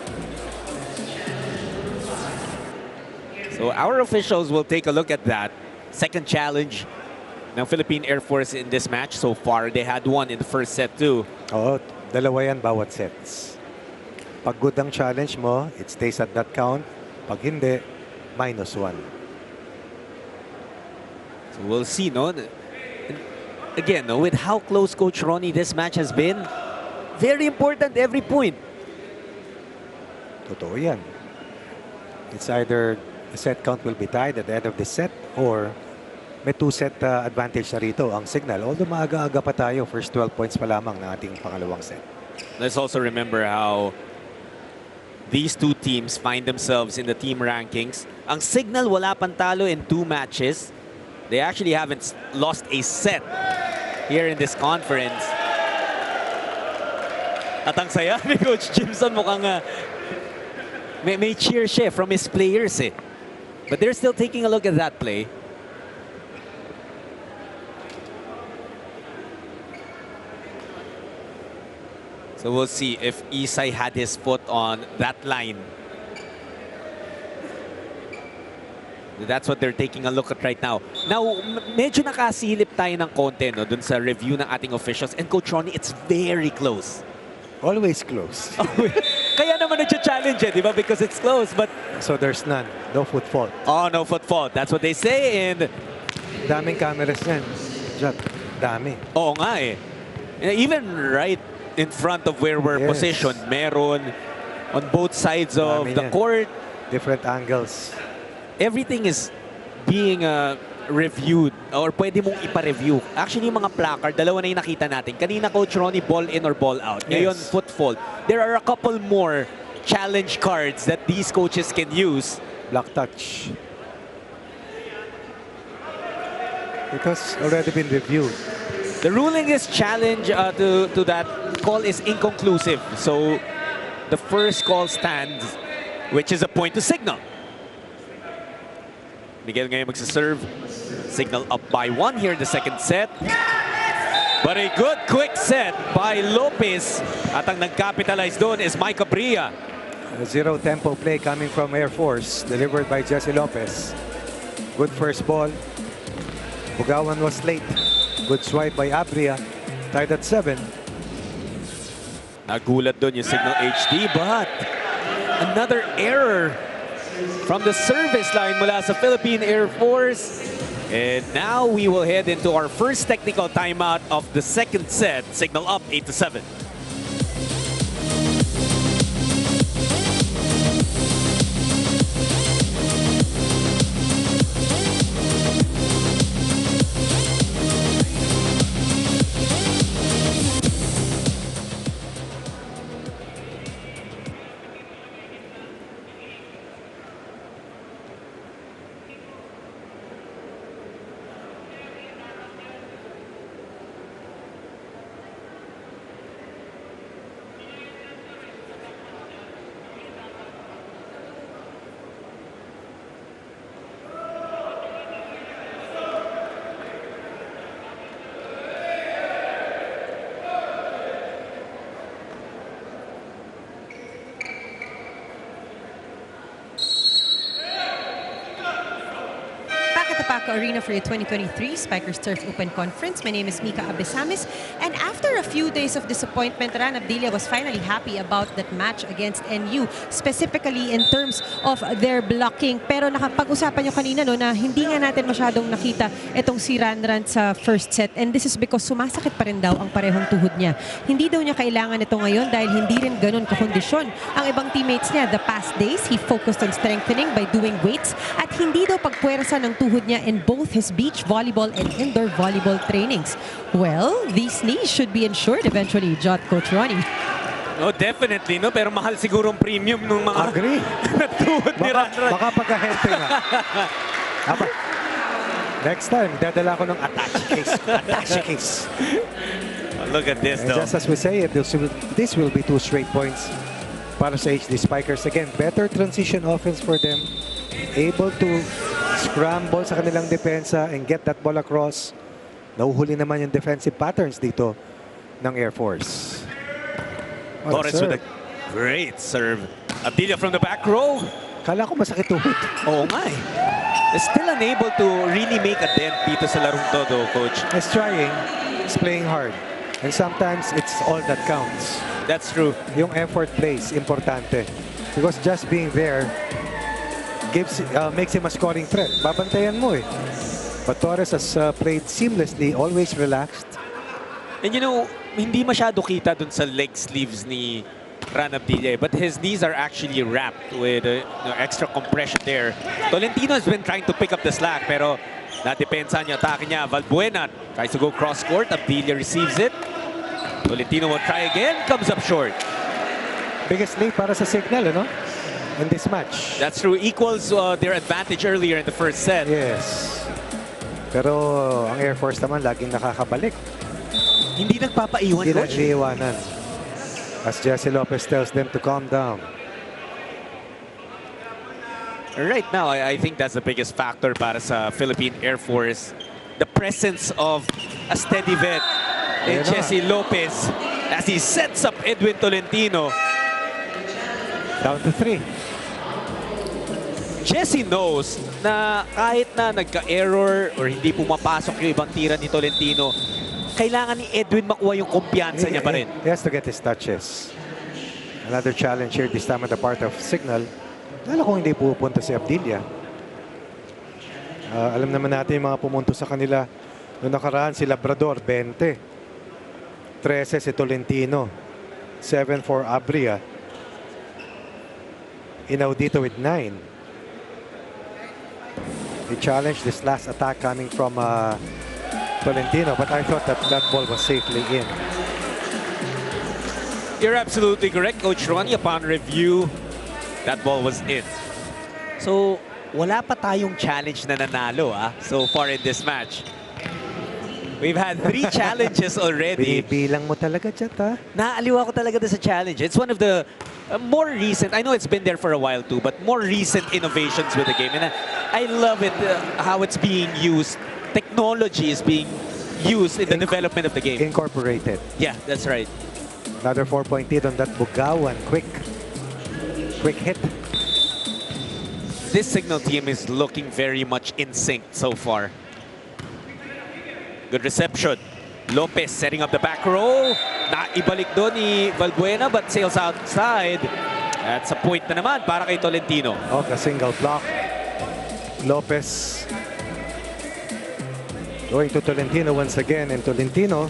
So our officials will take a look at that. Second challenge ng Philippine Air Force in this match so far. They had one in the first set too. Oo, dalawa yan bawat sets. Pag good ang challenge mo, it stays at that count. Pag hindi, -1. So we'll see, no? Again, no, with how close Coach Ronnie this match has been, very important every point. Totoo yan. It's either the set count will be tied at the end of the set or may 2-set advantage na rito ang Signal. Although maaga-aga pa tayo, first 12 points pa lamang ng ating pangalawang set. Let's also remember how these two teams find themselves in the team rankings. Ang Signal wala pang talo in 2 matches. They actually haven't lost a set here in this conference. At ang saya ni Coach Jimson, mukhang may cheer siya from his players eh. But they're still taking a look at that play. So we'll see if Isay had his foot on that line. That's what they're taking a look at right now. Now, medyo nakasilip tayo ng konti no, dun sa review ng ating officials. And Coach Ronnie, it's very close. Always close. Kaya naman nag-challenge eh, di ba? Because it's close, but... So there's none. No foot fault. Oh, no foot fault. That's what they say, and... Daming cameras yan. Jack, dami. Oo nga eh. Even right in front of where we're positioned, meron on both sides of the court. Different angles. Everything is being reviewed or pwede mong ipa-review. Actually, yung mga placard, dalawa na yung nakita natin. Kanina, Coach Ronnie, ball in or ball out. Ngayon, foot fault. There are a couple more challenge cards that these coaches can use. Black touch. It has already been reviewed. The ruling is challenge to that call is inconclusive. So, the first call stands, which is a point to Signal. Miguel ngayon magsaserve. Signal up by 1 here in the second set. But a good quick set by Lopez. At ang nag-capitalize doon is Mike Abria. A zero tempo play coming from Air Force, delivered by Jesse Lopez. Good first ball. Bugawan was late. Good swipe by Abria. Tied at 7. Nagulat doon yung Signal HD, but another error from the service line mula sa Philippine Air Force. And now we will head into our first technical timeout of the second set. Signal up 8-7. Paco Arena for your 2023 Spikers Turf Open Conference. My name is Mika Abesamis. And after a few days of disappointment, Ran Abdilia was finally happy about that match against NU, specifically in terms of their blocking. Pero nakapag-usapan nyo kanina no, na hindi nga natin masyadong nakita itong si Ran sa first set. And this is because sumasakit pa rin daw ang parehong tuhod niya. Hindi daw niya kailangan ito ngayon dahil hindi rin ganun kakondisyon ang ibang teammates niya. The past days, he focused on strengthening by doing weights at hindi daw pagpuwersa ng tuhod niya in both his beach volleyball and indoor volleyball trainings. Well, these knees should be insured eventually, Jot Coach Ronnie. Oh, definitely, no? Pero mahal siguro ang premium ng mga Agree. tuhod ni Ran. Baka pagka-healthy nga. Aba, next time, dadala ko ng attache case. Attache case. Look at this, And though. just as we say it, this will be 2 straight points para sa HD Spikers. Again, better transition offense for them. Able to scramble sa kanilang depensa and get that ball across. Nauhuli naman yung defensive patterns dito ng Air Force. Torres with a great serve. Abdilia from the back row. Kala ko masakit tuhod. Oo nga eh. Still unable to really make a dent dito sa larong to, though, Coach. He's trying. He's playing hard. And sometimes it's all that counts. That's true. Yung effort plays, importante. Because just being there makes him a scoring threat. Babantayan mo eh. But Torres has played seamlessly, always relaxed. And you know, hindi masyado kita dun sa leg sleeves ni Ran Abdilia, but his knees are actually wrapped with extra compression there. Tolentino has been trying to pick up the slack, pero nadepensa niya, atake niya. Valbuena tries to go cross-court. Abdilia receives it. Tolentino will try again. Comes up short. Biggest lead para sa Signal, ano? In this match. That's true. Equals their advantage earlier in the first set. Yes. Pero ang Air Force naman laging nakakabalik. Hindi nagpapaiwan, Hindi Coach. naiiwanan. As Jesse Lopez tells them to calm down. Right now, I think that's the biggest factor para sa Philippine Air Force. The presence of a steady vet in Jesse Lopez as he sets up Edwin Tolentino. Down to 3. Jesse knows na kahit na nagka-error or hindi pumapasok yung ibang tira ni Tolentino, kailangan ni Edwin makuha yung kumpiyansa niya pa rin. He has to get his touches. Another challenge here, this time on the part of Signal. Lalo kung hindi pupunta si Abdilia. Alam naman natin yung mga pumunto sa kanila. Noong nakaraan si Labrador, 20. 13 si Tolentino. 7 for Abria. Inaudito with 9. He challenged this last attack coming from Tolentino, but I thought that ball was safely in. You're absolutely correct, Coach Ronnie. Upon review, that ball was in. So, wala pa tayong challenge na nanalo so far in this match. We've had 3 challenges already. Binibilang mo talaga, Chat, ha? Naaliw ako talaga sa challenge. It's one of the more recent, I know it's been there for a while too, but more recent innovations with the game. And I love it, how it's being used. Technology is being used in the development of the game. Incorporated. Yeah, that's right. Another 4-point lead on that Bugawan. Quick hit. This Signal team is looking very much in sync so far. Good reception. Lopez setting up the back row. Naibalik doon ni Valbuena but sails outside. That's a point na naman para kay Tolentino. A single block. Lopez going to Tolentino once again. And Tolentino,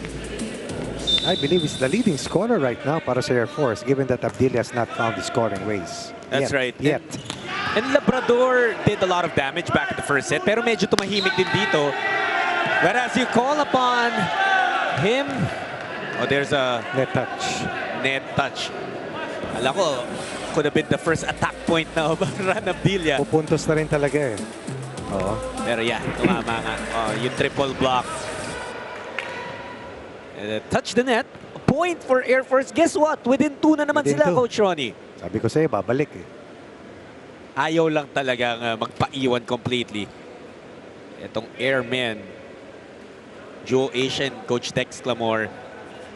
I believe, is the leading scorer right now para sa Air Force, given that Abdilia has not found the scoring ways. That's right. Yet. And Labrador did a lot of damage back in the first set, pero medyo tumahimik din dito. Whereas you call upon him, there's a net touch. Alam ko, could have been the first attack point na Ran Abdilia. Pupuntos na rin talaga eh. Oo. Pero yeah, tumama nga. Yung triple block. Touch the net. A point for Air Force. Guess what? Within 2 na naman sila, Coach Ronnie. Sabi ko sa'yo, babalik eh. Ayaw lang talagang magpaiwan completely. Itong Airmen, Joe Asian, Coach Dex Clamor,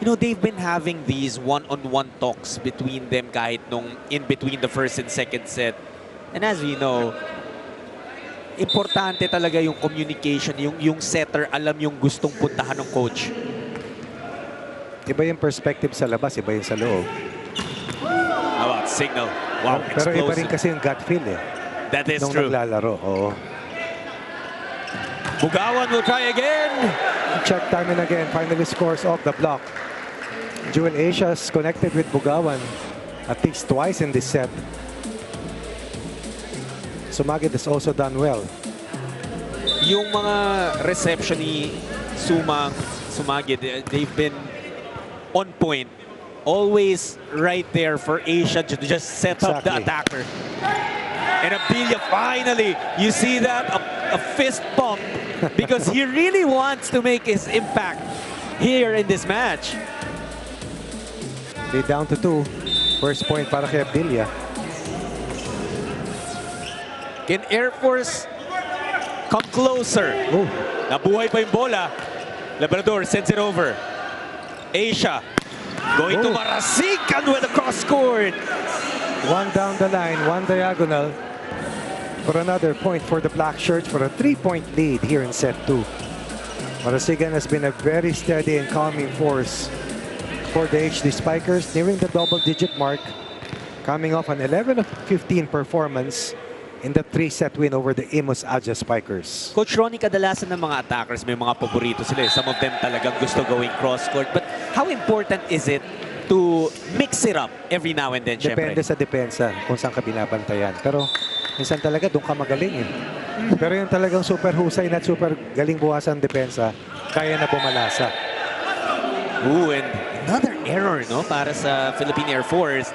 you know, they've been having these one-on-one talks between them kahit nung in between the first and second set. And as we know, importante talaga yung communication, yung setter alam yung gustong puntahan ng coach. Iba yung perspective sa labas, iba yung sa loob. How about Signal? Wow, Pero iba rin explosive. kasi yung gut feel eh. That is Nung true. naglalaro, oo. Bugawan will try again. Check time and again, finally scores off the block. Jewel Asia's connected with Bugawan at least twice in this set. Sumagid has also done well. Yung mga reception ni Sumagid, they've been on point. Always right there for Asia to just set up the Exactly. attacker. And Abdilia, finally, you see that, a fist pump, because he really wants to make his impact here in this match. Lead down to 2. First point para kay Abdilia. Can Air Force come closer? Oh, Nabuhay pa yung bola. Labrador sends it over. Asia going to Oh. Marasigan with a cross court. one down the line, one diagonal for another point for the black shirts for a 3-point lead here in set 2. Marasigan has been a very steady and calming force for the HD Spikers, nearing the double-digit mark, coming off an 11 of 15 performance in the 3-set win over the Imus Aja Spikers. Coach Ronnie, kadalasan ng mga attackers may mga paborito sila. Some of them talagang gusto going cross-court. But how important is it to mix it up every now and then, syempre? Depende sa depensa kung saan ka binabantayan. Pero minsan talaga doon ka magaling eh. Pero yung talagang super husay na super galing buwasan depensa, kaya na bumalasa. Ooh, and another error, no, para sa Philippine Air Force.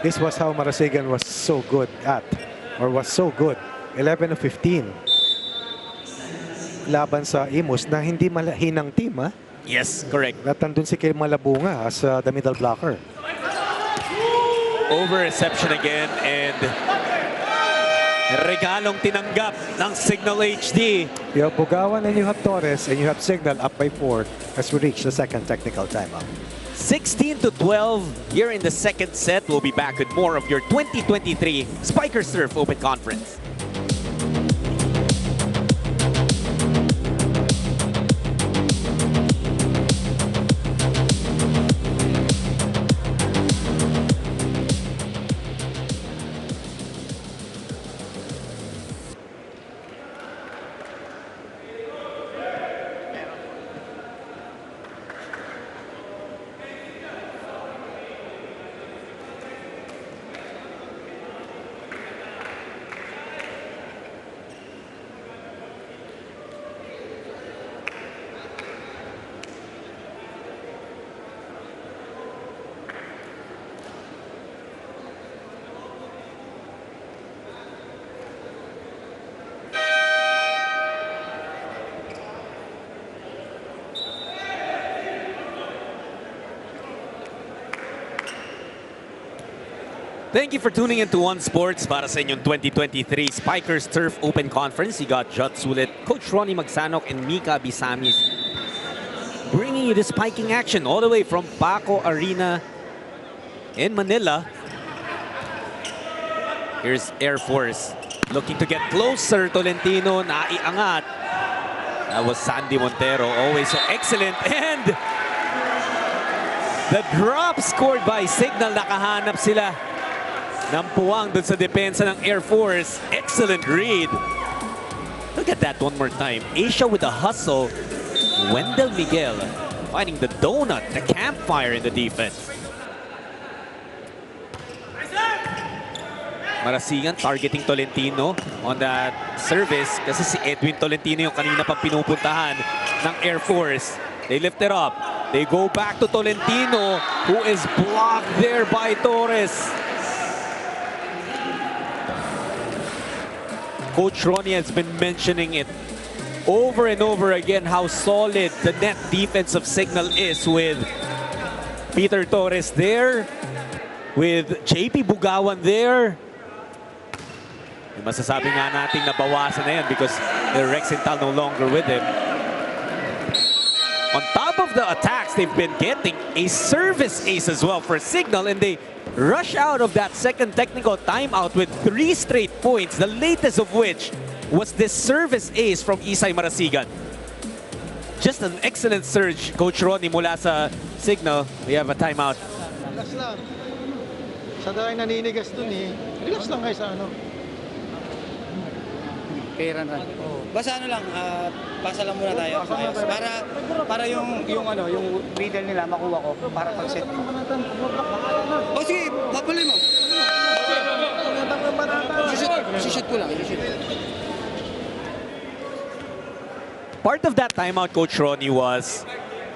This was how Marasigan was so good at, or was so good. 11 of 15. Laban sa Imus na hindi malahinang team, ha? Yes, correct. At nandun si Kay Malabunga as the middle blocker. Over reception again, and regalong tinanggap ng Signal HD. You have Bugawan and you have Torres and you have Signal up by 4 as we reach the second technical timeout. 16-12 here in the second set. We'll be back with more of your 2023 Spikers Turf Open Conference. Thank you for tuning into One Sports para sa inyong 2023 Spikers Turf Open Conference. You got Jut Sulit, Coach Ronnie Magsanok, and Mika Bisamis bringing you the spiking action all the way from Paco Arena in Manila. Here's Air Force looking to get closer. Tolentino naiangat. That was Sandy Montero, always so excellent. And the drop scored by Signal. Nakahanap sila ng puwang dun sa depensa ng Air Force. Excellent read. Look at that one more time. Asia with a hustle. Wendell Miguel finding the donut, the campfire in the defense. Marasigan targeting Tolentino on that service kasi si Edwin Tolentino yung kanina pang pinupuntahan ng Air Force. They lift it up. They go back to Tolentino, who is blocked there by Torres. Coach Ronnie has been mentioning it over and over again how solid the net defense of Signal is with Peter Torres there, with JP Bugawan there. Masasabi nga natin na bawasan na yan because the Rexental no longer with him. On top top of the attacks they've been getting, a service ace as well for Signal, and they rush out of that second technical timeout with 3 straight points, the latest of which was this service ace from Isay Marasigan. Just an excellent surge, Coach Ronnie, mula sa Signal. We have a timeout. Relax lang. Sa dahil naninigas dun eh. Relax lang guys sa ano. Kay Ran. Basta ano lang, pasa lang muna tayo. Para yung middle nila makuha ko para pag-set. Oh sige, papalay mo. Shoot ko lang. Part of that timeout, Coach Ronnie, was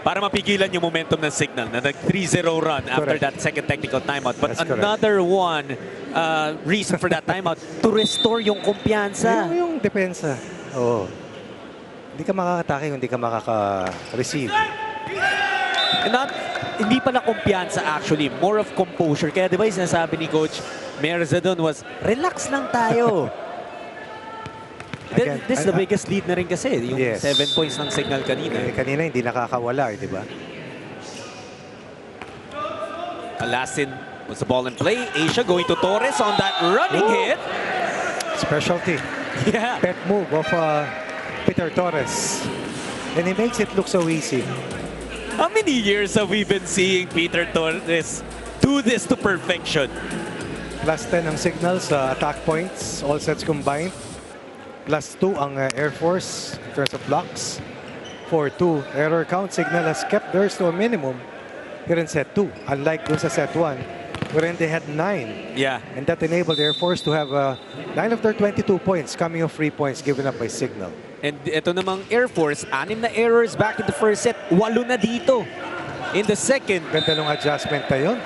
para mapigilan yung momentum ng Signal na nag 3-0 run after that second technical timeout. But another one reason for that timeout to restore yung kumpiyansa. Yung depensa. Oo. Hindi ka makakatake kung hindi ka makaka-receive. Hindi pala kumpiyansa actually, more of composure. Kaya di ba yung sinasabi ni Coach Merza doon was, relax lang tayo. Again, this is the biggest lead na rin kasi, yung 7 points ng Signal kanina. Kanina hindi nakakawala, di ba? Alasin was the ball in play. Asia going to Torres on that running hit. Specialty. Yeah. Pet move of Peter Torres. And he makes it look so easy. How many years have we been seeing Peter Torres do this to perfection? Plus 10 ang Signal sa attack points, all sets combined. Plus 2 ang Air Force in terms of blocks. 4-2. Error count, Signal has kept theirs to a minimum here in set 2. Unlike dun sa set 1, wherein they had 9. Yeah. And that enabled Air Force to have 9 of their 22 points coming of 3 points given up by Signal. And ito namang Air Force, 6 na errors back in the first set, 8 na dito in the second. Ganda ng adjustment na yun.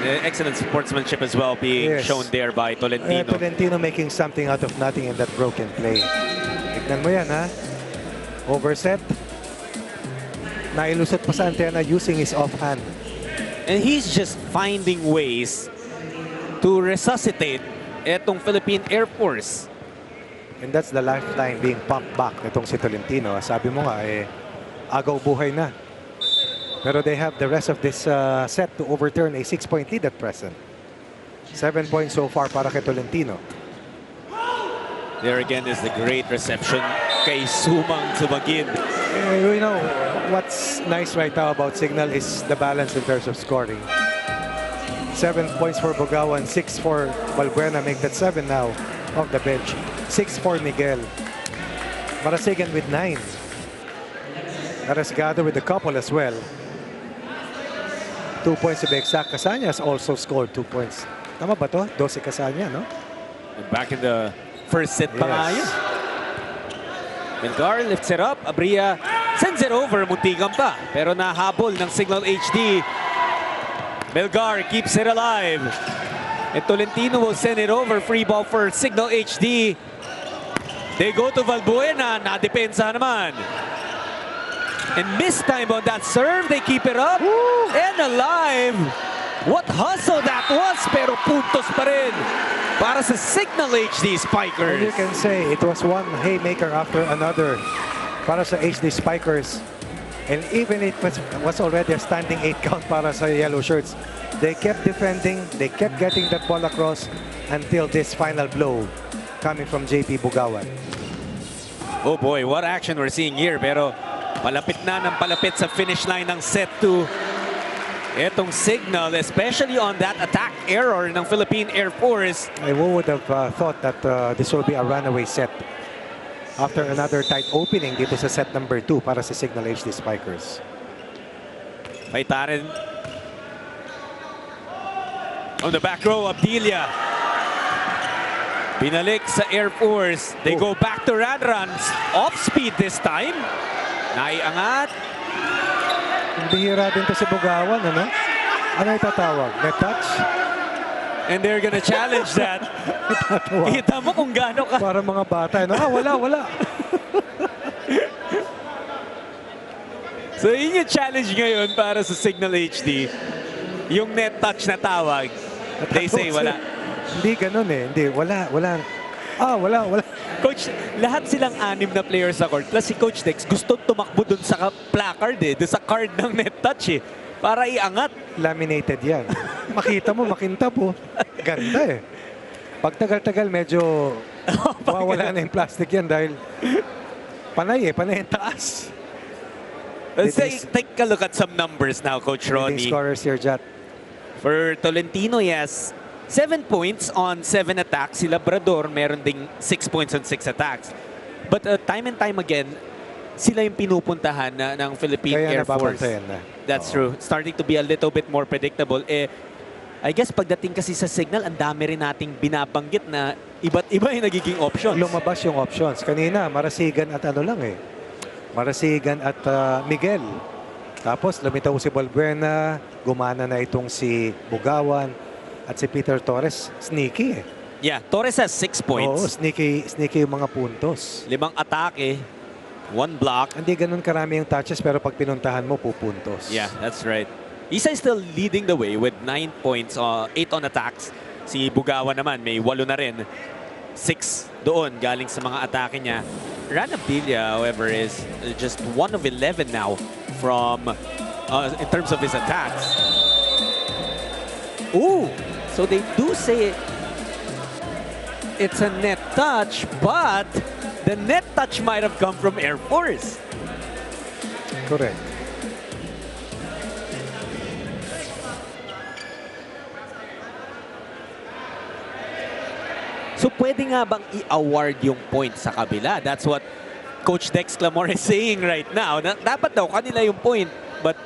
Excellent sportsmanship as well being shown there by Tolentino. Tolentino making something out of nothing in that broken play. Tignan mo yan, ha? Overset. Nailusot pa sa antena using his offhand. And he's just finding ways to resuscitate etong Philippine Air Force. And that's the lifeline being pumped back nitong si Tolentino. Sabi mo nga, agaw buhay na. Pero they have the rest of this set to overturn a 6-point lead at present. 7 points so far para kay Tolentino. There again is the great reception kay Sumang Sumagin. You know, what's nice right now about Signal is the balance in terms of scoring. 7 points for Bugawan, 6 for Balbuena, make that 7 now off the bench. 6 for Miguel. Marasigan with 9. Arasgado with a couple as well. 2 points to be exact. Casanya has also scored 2 points. Tama ba to? 12 Casanya, no? Back in the first set pa nga yun. Melgar lifts it up. Abria sends it over. Muntigan pa. Pero nahabol ng Signal HD. Melgar keeps it alive. And Tolentino will send it over. Free ball for Signal HD. They go to Valbuena. Nadepensa naman. And miss time on that serve. They keep it up. Woo! And alive. What hustle that was. Pero puntos pa rin para sa Signal HD Spikers. And you can say it was one haymaker after another para sa HD Spikers. And even it was already a standing 8 count para sa Yellow Shirts. They kept defending. They kept getting that ball across until this final blow coming from JP Bugawan. Oh boy, what action we're seeing here. Pero palapit na ng palapit sa finish line ng set 2. Itong Signal, especially on that attack error ng Philippine Air Force. Who would have thought that this will be a runaway set after another tight opening dito sa set number 2 para sa Signal HD Spikers. Paitarin. On the back row, Abdilia. Binalik sa Air Force. They go back to Radran. Off speed this time. Naiangat. Bihira din to si Bugawan, ano? Ano itatawag? Net touch? And they're gonna challenge that. Kita mo kung gaano ka. Para mga bata. No? Wala. So yun yung challenge ngayon para sa Signal HD. Yung net touch na tawag. They say wala. Hindi ganun eh. Hindi, wala. Wala. Coach, lahat silang 6 na players sa court. Plus si Coach Dex gusto tumakbo dun sa placard dun sa card ng net touch para iangat. Laminated yan. Makita mo, makintab po. Ganda Pag tagal-tagal, medyo mawawala na yung plastic yan dahil panay ang taas. Let's take a look at some numbers now, Coach Ronnie. Leading scorers here, Jat. For Tolentino, yes. 7 points on 7 attacks. Si Labrador, meron ding 6 points on 6 attacks. But time and time again, sila yung pinupuntahan ng Philippine Air Force. That's true. Starting to be a little bit more predictable. I guess pagdating kasi sa Signal, ang dami rin nating binabanggit na iba't iba yung nagiging options. Lumabas yung options. Kanina, Marasigan at Marasigan at Miguel. Tapos lumitaw si Balbuena, gumana na itong si Bugawan at si Peter Torres. Sneaky Yeah, Torres has 6 points. Oo, sneaky yung mga puntos. 5 atake, 1 block. Hindi ganun karami yung touches pero pag pinuntahan mo, pupuntos. Yeah, that's right. Isa is still leading the way with 9 points, 8 on attacks. Si Bugawan naman, may 8 na rin. 6 doon, galing sa mga atake niya. Ran Abdilia, however, is just 1 of 11 now from, in terms of his attacks. Ooh, so they do say it's a net touch, but the net touch might have come from Air Force. Correct. So pwede nga bang i-award yung point sa kabila? That's what Coach Dex Clamor is saying right now. Dapat daw kanila yung point, but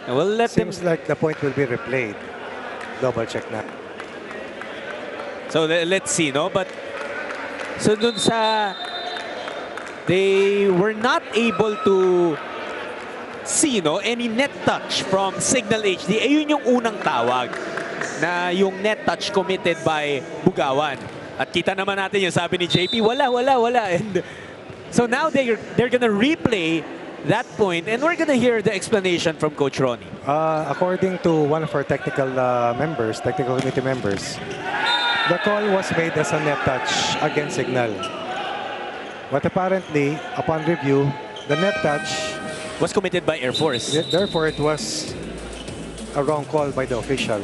we'll let them... Seems like the point will be replayed. Double check na. So let's see, no? But so dun sa... They were not able to see, no, any net touch from Signal HD. Yun yung unang tawag na yung net touch committed by Bugawan. At kita naman natin yung sabi ni JP, wala. And so now they're gonna replay that point, and we're gonna hear the explanation from Coach Ronnie. According to one of our technical committee members, the call was made as a net touch against Signal. But apparently, upon review, the net touch was committed by Air Force. Therefore, it was a wrong call by the official.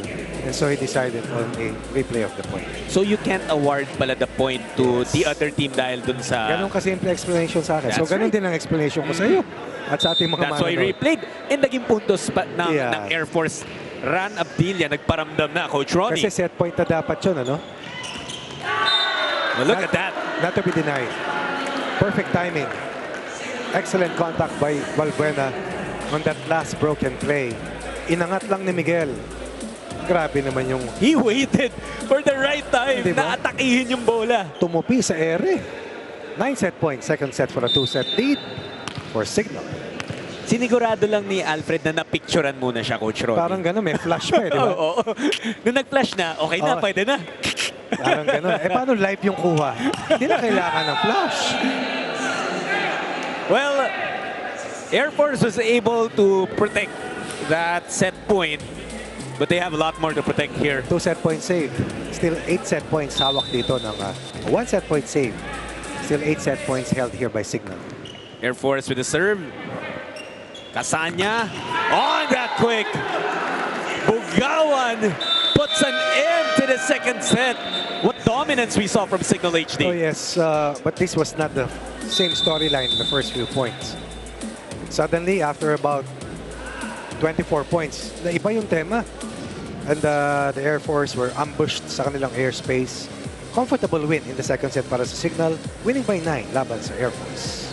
And so he decided on a replay of the point. So you can't award pala the point to the other team dahil dun sa... Ganun kasi simple explanation sa akin. So ganun din ang explanation ko sa iyo at sa ating mga That's why replayed. And naging puntos pa ng Air Force. Ran Abdilia, nagparamdam na, Coach Ronnie. Kasi set point na dapat yun, ano? Well, look at that. Not to be denied. Perfect timing. Excellent contact by Balbuena on that last broken play. Inangat lang ni Miguel. Grabe naman yung... He waited for the right time na atakihin yung bola. Tumupi sa ere. 9 set points. Second set for a 2-set lead for Signal. Sinigurado lang ni Alfred na napicturean muna siya, Coach Ronnie. Parang gano'n, may flash pa di ba? Oo. Nung nag-flash na, okay na, pwede na. Parang gano'n. Paano live yung kuha? Hindi na kailangan ng flash. Well, Air Force was able to protect that set point. But they have a lot more to protect here. 2 set point save. Still 8 set points hawak dito ng 1 set point save. Still 8 set points held here by Signal. Air Force with the serve. Kasanya on that quick. Bugawan puts an end to the second set. What dominance we saw from Signal HD. Oh yes, but this was not the same storyline in the first few points. Suddenly, after about 24 points, naiba yung tema. And the Air Force were ambushed sa kanilang airspace. Comfortable win in the second set para sa Signal, winning by 9 laban sa Air Force.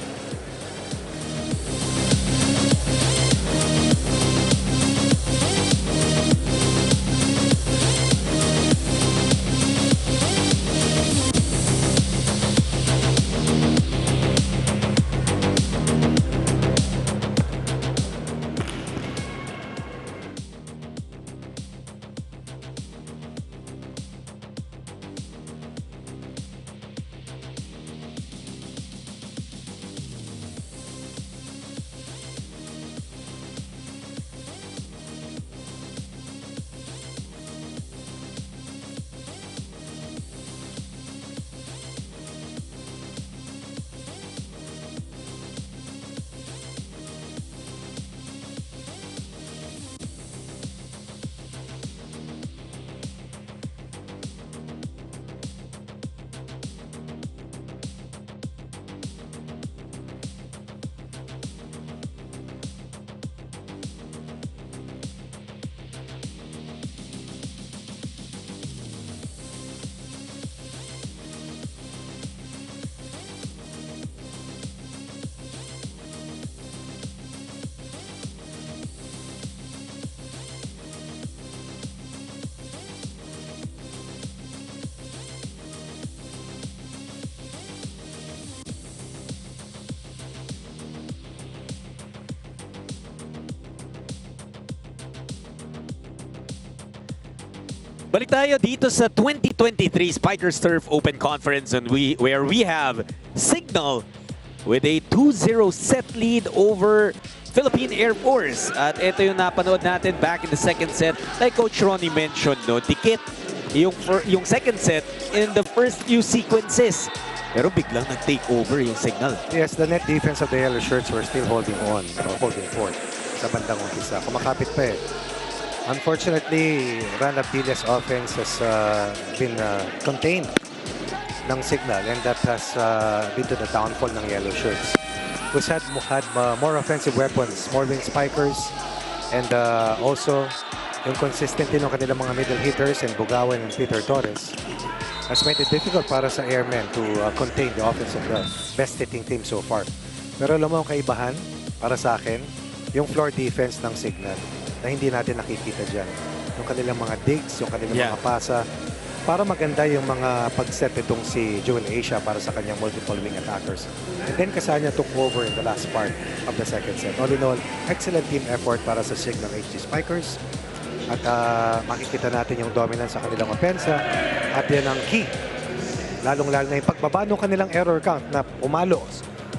Balik tayo dito sa 2023 Spikers Turf Open Conference where we have Signal with a 2-0 set lead over Philippine Air Force. At ito yung napanood natin back in the second set. Like Coach Ronnie mentioned, no, dikit yung second set in the first few sequences. Pero biglang nag-take over yung Signal. Yes, the net defense of the yellow shirts were still holding on, or holding forth sa bandang umpisa. Kumakapit pa eh. Unfortunately, Ran Abdilla's offense has been contained ng Signal, and that has been to the downfall ng yellow shirts, who's had more offensive weapons, more wing spikers, and also yung consistency ng kanilang mga middle hitters and Bugawan and Peter Torres has made it difficult para sa Airmen to contain the offense of the best hitting team so far. Pero alam mo ang kaibahan para sa akin, yung floor defense ng Signal na hindi natin nakikita dyan. Yung kanilang mga digs, yung kanilang mga pasa, para maganda yung mga pag-set itong si Jewel Asia para sa kanyang multiple wing attackers. And then Kasanya took over in the last part of the second set. All in all, excellent team effort para sa Signal HD Spikers. At makikita natin yung dominance sa kanilang opensa. At yan ang key. Lalong-lalo na yung pagbaba ng kanilang error count na umalo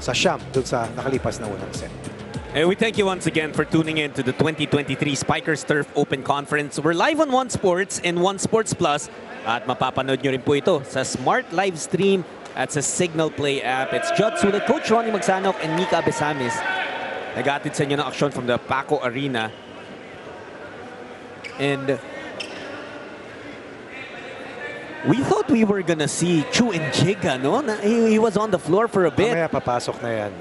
sa siyam dun sa nakalipas na unang set. And we thank you once again for tuning in to the 2023 Spikers Turf Open Conference. We're live on One Sports and One Sports Plus. At mapapanood nyo rin po ito sa Smart Live Stream at sa Signal Play app. It's Judd Sulit, Coach Ronnie Magsanok, and Mika Besamis. Nag-atid sa inyo ng aksyon from the Paco Arena. And we thought we were gonna see Chu and Jiga, no? He was on the floor for a bit. Mamaya papasok na yan.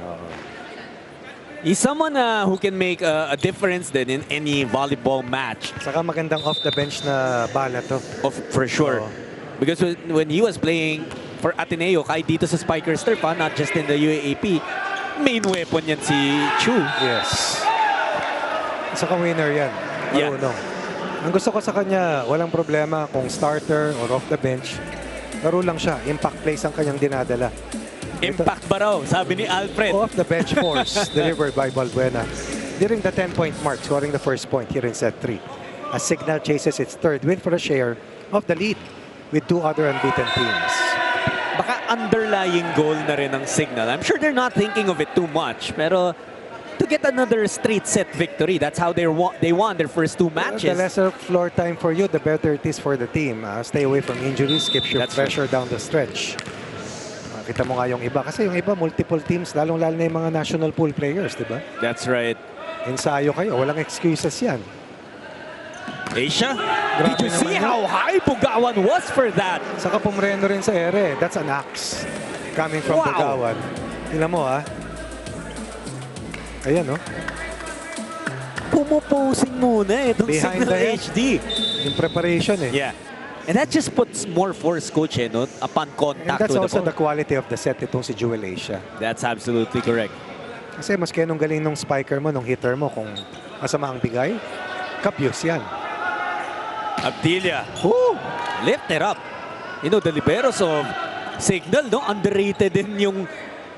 He's someone who can make a difference then in any volleyball match. Saka magandang off-the-bench na bala to. For sure. Because when he was playing for Ateneo, kahit dito sa Spikers Turf, not just in the UAAP, main weapon yan si Chu. Yes. Saka winner yan. Marunong. Ang gusto ko sa kanya, walang problema kung starter or off-the-bench. Laro lang siya. Impact plays ang kanyang dinadala. Impact ba raw, sabi ni Alfred. Off the bench force delivered by Balbuena during the 10-point mark, scoring the first point here in set 3. As Signal chases its third win for a share of the lead with two other unbeaten teams. Baka underlying goal na rin ng Signal. I'm sure they're not thinking of it too much, pero to get another straight set victory, that's how they won their first two matches. The lesser floor time for you, the better it is for the team. Stay away from injuries, keep your pressure down the stretch. Kita mo nga yung iba. Kasi yung iba, multiple teams, lalong-lalo na yung mga national pool players, di ba? That's right. Ensayo kayo. Walang excuses yan. Asia, did you see how high Bugawan was for that? Saka pumreno rin sa ere. That's an axe coming from Bugawan. Tingnan mo, ha? Ayan, no? Pumuposing muna itong Behind Signal the head. HD. Yung preparation, eh. Yeah. And that just puts more force, Coach, no? Upon contact. And that's also the quality of the set itong si Jewel Asia. That's absolutely correct. Kasi maski anong galing nung spiker mo, nung hitter mo, kung masama ang bigay, kabyos yan. Abdilla. Woo! Lift it up. You know, the liberos of Signal, no? Underrated din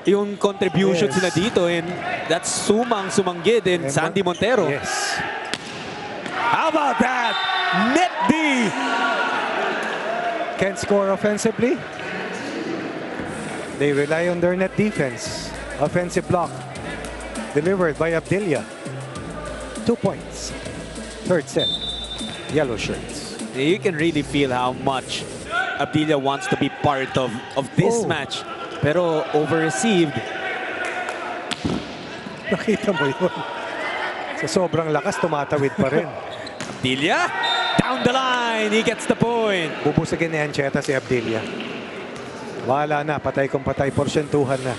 yung contributions na dito. And that's Sumanggid and Sandy Montero. Yes. How about that? Net D! Can't score offensively. They rely on their net defense. Offensive block delivered by Abdilla. 2 points. Third set. Yellow shirts. You can really feel how much Abdilla wants to be part of this match. Pero over-received. Nakita mo yun. Sa sobrang lakas, tumatawid pa rin. Abdilla, down the line, he gets the point. Bubusagin ni Ancheta si Abdilla. Wala na, patay kung patay, porsyentuhan na.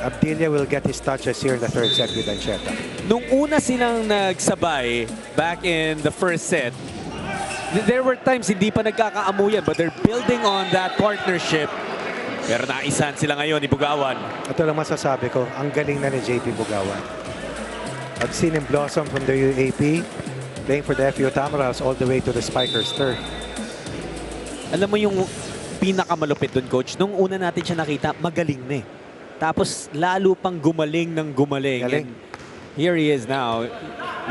Abdilla will get his touches here in the third set with Ancheta. Nung una silang nagsabay back in the first set, there were times hindi pa nagkakaamuyan, but they're building on that partnership. Pero naisan sila ngayon ni Bugawan. Ito lang masasabi ko, ang galing na ni JP Bugawan. I've seen him blossom from the UAP, playing for the FEO Tamarals all the way to the Spikers Turf. Alam mo yung pinakamalupit dun, Coach, nung una natin siya nakita, magaling na eh. Tapos lalo pang gumaling ng gumaling. Galing. And here he is now,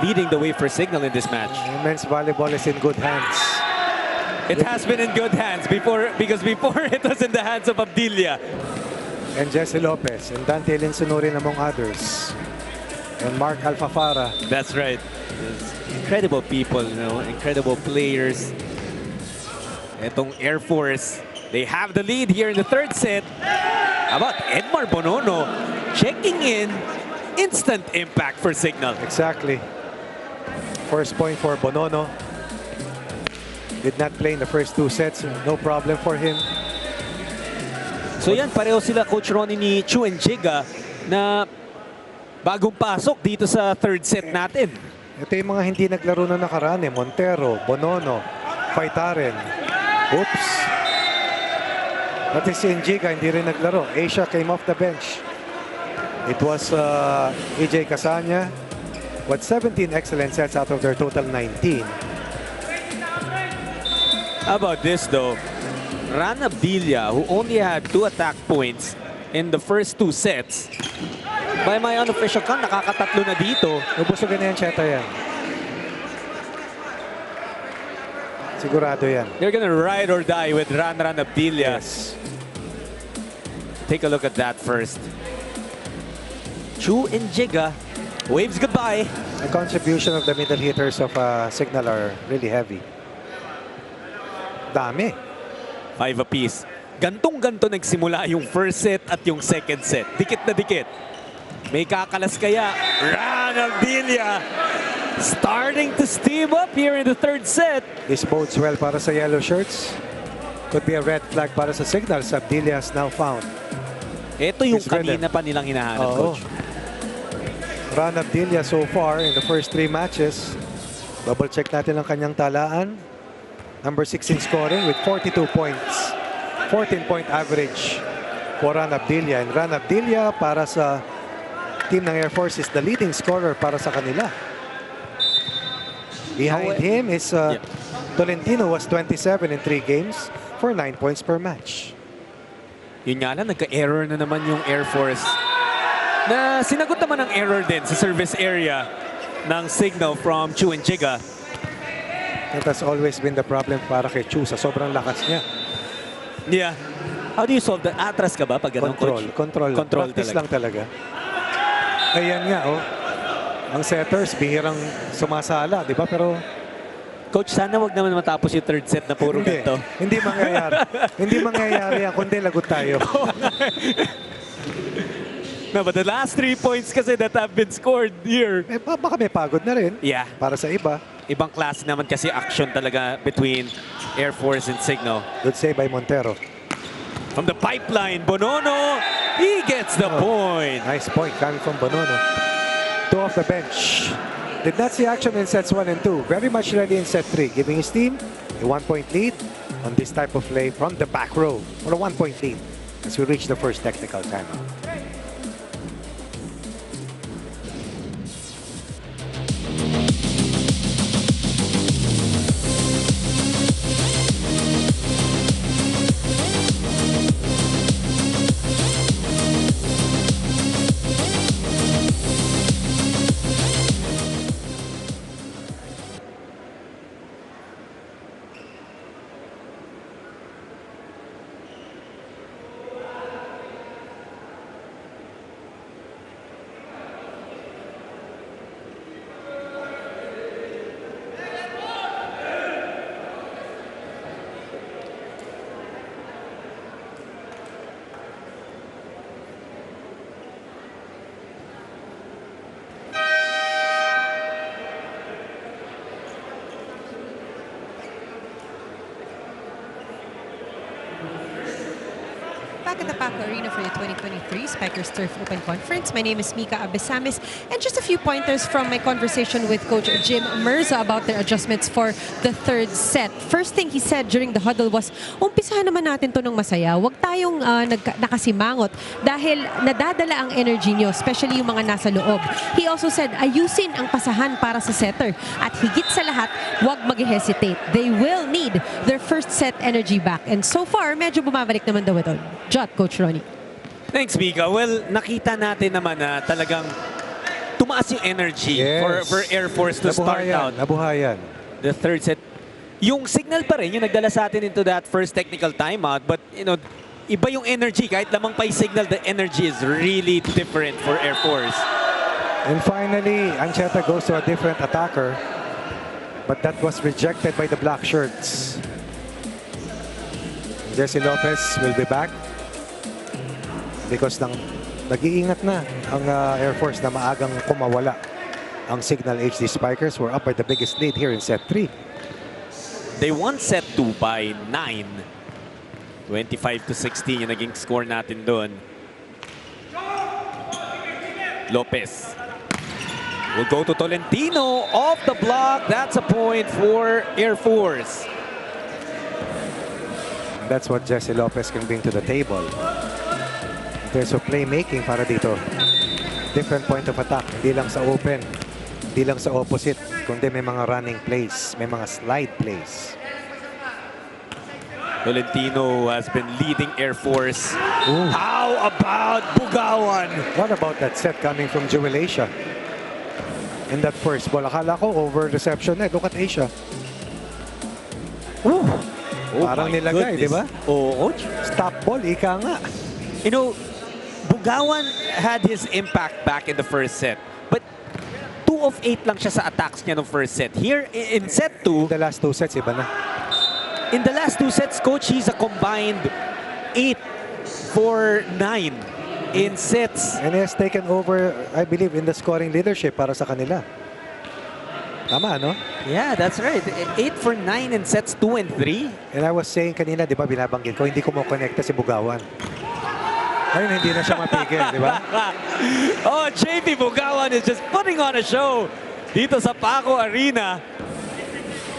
leading the way for Signal in this match. Men's volleyball is in good hands. It has been in good hands because before it was in the hands of Abdilia. And Jesse Lopez and Dante Linsunurin among others. And Mark Alfafara. That's right. Incredible people, you know, incredible players. Etong Air Force, they have the lead here in the third set. How about Edmar Bonono checking in? Instant impact for Signal. Exactly. First point for Bonono. Did not play in the first 2 sets. No problem for him. So yan, pareho sila Coach Ronnie ni Chu and Jiga na bagong pasok dito sa third set natin. Ito yung mga hindi naglaro na nakaraan eh. Montero, Bonono, Faitaren. Oops. Pati si Njiga hindi rin naglaro. Asia came off the bench. It was EJ Casanya with 17 excellent sets out of their total 19. How about this though? Ran Abdilia, who only had 2 attack points in the first 2 sets. By my unofficial count, nakakatatlo na dito. Ubusugan na yan, Cheta yan. Sigurado yan. They're gonna ride or die with Ran Abdilia. Yes. Take a look at that first. Chu and Jiga waves goodbye. The contribution of the middle hitters of Signal are really heavy. Dami. 5 apiece. Gantong-ganto nagsimula yung first set at yung second set. Dikit na dikit. May kakalas kaya. Ran Abdilia starting to steam up here in the third set. This bodes well para sa yellow shirts. Could be a red flag para sa Signal. Abdilia has now found. Ito yung His rhythm. kanina pa nilang hinahanap, Coach. Ran Abdilia so far in the first 3 matches. Double check natin ang kanyang talaan. Number 6 in scoring with 42 points. 14-point average for Ran Abdilia. And Ran Abdilia para sa team ng Air Force is the leading scorer para sa kanila. Behind him is Tolentino, was 27 in 3 games for 9 points per match. Yun nga lang, nagka-error na naman yung Air Force. Na sinagot naman ang error din sa service area ng Signal from Chu and Jiga. That has always been the problem para kay Chu sa sobrang lakas niya. Yeah. How do you solve that? Atras ka ba pag ganun, Coach? Control. Practice lang talaga. Ayan nga, oh. Ang setters, bihirang sumasala, di ba? Pero Coach, sana wag naman matapos yung third set na puro ganito. Hindi mangyayari. Hindi mangyayari yan, kundi lagot tayo. No, but the last 3 points kasi that have been scored here. Eh, baka may pagod na rin. Yeah. Para sa iba. Ibang klase naman kasi action talaga between Air Force and Signal. Good save by Montero. From the pipeline, Bonono, he gets the point. Nice point coming from Bonono. 2 off the bench. Did not see action in sets 1 and 2. Very much ready in set 3, giving his team a 1-point lead on this type of play from the back row. Or a 1-point lead as we reach the first technical timeout. Back at the Paco Arena for the 2023 Spikers Turf Open Conference. My name is Mika Abesamis, and just a few pointers from my conversation with Coach Jim Mirza about their adjustments for the third set. First thing he said during the huddle was, umpisahan naman natin to ng masaya. Huwag tayong nakasimangot dahil nadadala ang energy nyo, especially yung mga nasa loob. He also said, ayusin ang pasahan para sa setter. At higit sa lahat, huwag mag-hesitate. They will need their first set energy back. And so far, medyo bumabalik naman daw ito. Coach Ronnie. Thanks, Mika. Well, nakita natin naman na talagang tumaas yung energy for Air Force to start out. Nabuhayan. The third set. Yung signal pa rin yung nagdala sa atin into that first technical timeout, but you know, iba yung energy. Kahit lamang pa yung signal, the energy is really different for Air Force. And finally, Ancheta goes to a different attacker, but that was rejected by the black shirts. Jesse Lopez will be back because nag-iingat na ang Air Force na maagang kumawala. Ang Signal HD Spikers were up by the biggest lead here in set 3. They won set 2 by 9. 25-16 yung naging score natin doon. Lopez will go to Tolentino off the block. That's a point for Air Force. That's what Jesse Lopez can bring to the table. In terms of playmaking para dito. Different point of attack. Hindi lang sa open. Hindi lang sa opposite. Kundi may mga running plays. May mga slide plays. Tolentino has been leading Air Force. Ooh. How about Bugawan? What about that set coming from Jewel Asia? In that first ball, akala ko over reception eh. Look at Asia. Ooh. Oh, parang nilagay, di ba? Oo. Stop ball, ika nga. You know, Bugawan had his impact back in the first set. But 2 of 8 lang siya sa attacks niya ng first set. Here in set 2, The last 2 sets, iba na. in the last 2 sets, coach, he's a combined 8 for 9 in sets. And he has taken over, I believe, in the scoring leadership para sa kanila. Tama, no? Yeah, that's right. 8 for 9 in sets 2 and 3. And I was saying kanina, di ba, binabanggit ko, hindi ko mo connecta si Bugawan. Ngayon, hindi na siya mapigil, di ba? Oh, JP Bugawan is just putting on a show dito sa Paco Arena.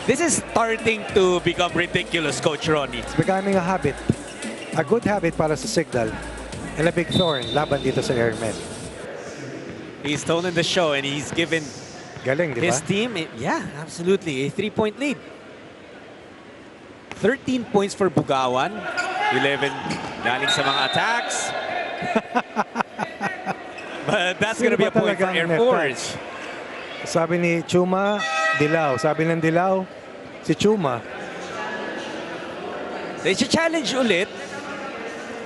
This is starting to become ridiculous, Coach Ronnie. It's becoming a habit. A good habit para sa Signal. And a big thorn laban dito sa Airmen. He's stolen the show and he's given Galing, di ba? his team, yeah, absolutely, a 3-point lead. 13 points for Bugawan. 11 galing sa mga attacks. But that's going to be a point for Air Force. Sabi ni Chuma, Dilaw. Sabi ng Dilaw, si Chuma. They should challenge ulit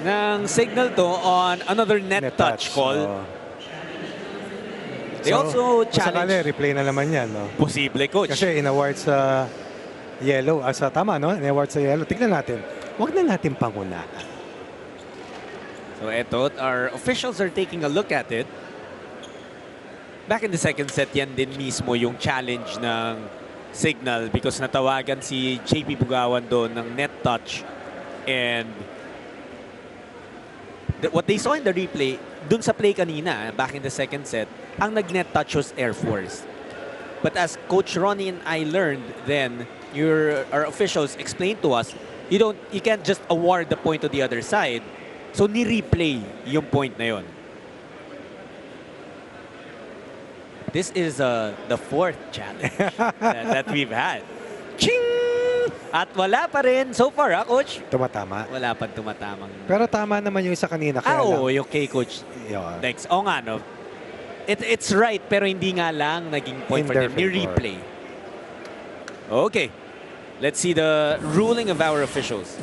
ng Signal to on another net touch call. Oh. They also challenge. Sakali, replay na naman yan, no? Posible, Coach. Kasi in-award sa yellow. Sa tama, no? In-award sa yellow. Tignan natin. Huwag na natin pangunahan. So eto, our officials are taking a look at it. Back in the second set, yan din mismo yung challenge ng Signal because natawagan si JP Bugawan doon ng net touch. And what they saw in the replay, dun sa play kanina, back in the second set, ang nag-net touch was Air Force. But as Coach Ronnie and I learned then, our officials explained to us, you can't just award the point to the other side. So ni-replay yung point na yon. This is the 4th challenge that we've had. Ching! At wala pa rin so far, Coach? Tumatama. Wala pa tumatamang. Pero tama naman yung isa kanina. Kaya Oo, yung kay Coach Dex. Oo nga, no? It's right, pero hindi nga lang naging point for them. Ni-replay. Okay. Let's see the ruling of our officials.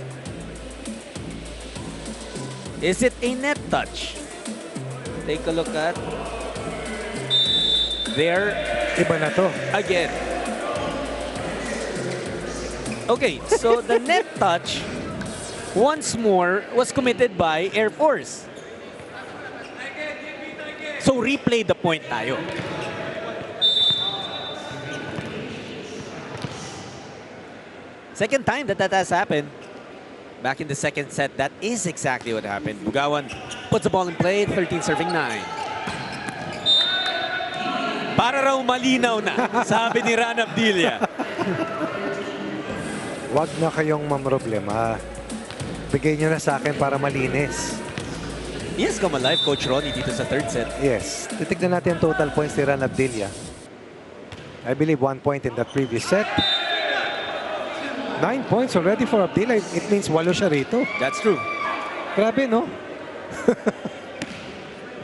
Is it a net touch? Take a look at there. Iba na to. Again. Okay, so the net touch once more was committed by Air Force. So replay the point tayo. Second time that has happened. Back in the second set, that is exactly what happened. Bugawan puts the ball in play, 13 serving 9. Para raw malinaw na, sabi ni Ran Abdilia. Wag na kayong mamroblema. Bigay nyo na sa akin para malinis. He has come alive, Coach Ronnie, dito sa third set. Yes. Titignan natin ang total points ni Ran Abdilia. I believe 1 point in the previous set. 9 points already for Abdilia. It means 8 siya rito. That's true. Grabe, no?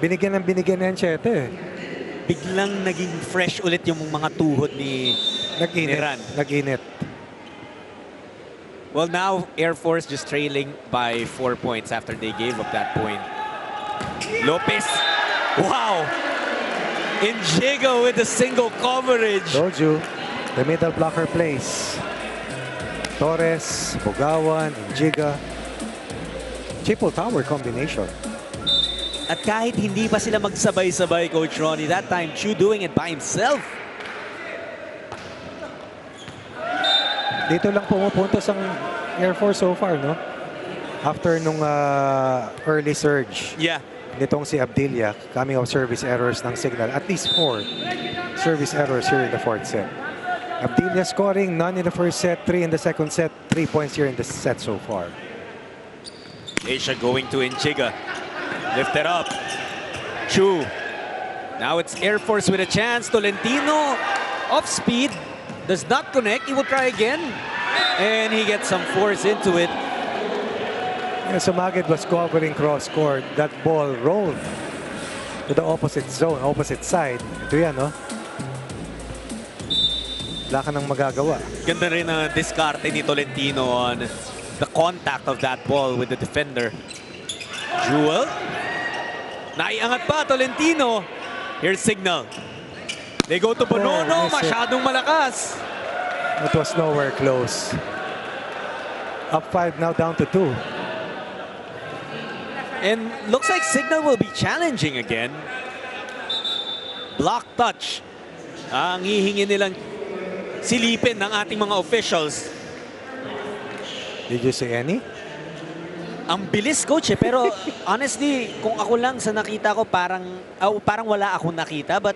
Binigyan ng 7 eh. Biglang naging fresh ulit yung mga tuhod ni Nag-init. Ran. Nag-init. Well, now Air Force just trailing by 4 points after they gave up that point. Lopez. Wow. Injiga with a single coverage. Told you, the middle blocker plays. Torres, Bugawan, Injiga. Triple tower combination. At kahit hindi pa sila magsabay-sabay, Coach Ronnie, that time Chu doing it by himself. Dito lang pumupuntos ang Air Force so far, no? After nung early surge. Yeah. Nitong si Abdilia, coming of service errors ng Signal. At least 4 service errors here in the fourth set. Abdilia scoring, none in the first set, 3 in the second set, 3 points here in the set so far. Asia going to Inchiga. Lift it up. Chu. Now it's Air Force with a chance. Tolentino off speed. Does not connect. He will try again. And he gets some force into it. Yeah, Sumaged was covering cross court. That ball rolled to the opposite zone, opposite side. Ito yan, no? Wala ka nang magagawa. Ganda rin ang diskarte ni Tolentino on the contact of that ball with the defender. Jewel. Naiangat pa Tolentino. Here's Signal. They go to Bonono. Masyadong malakas. It was nowhere close. Up 5 now, down to 2. And looks like Signal will be challenging again. Block touch. Ang hihingi nilang silipin ng ating mga officials. Did you see any? Ang bilis, coach, eh. Pero honestly, kung ako lang sa nakita ko, parang wala akong nakita. But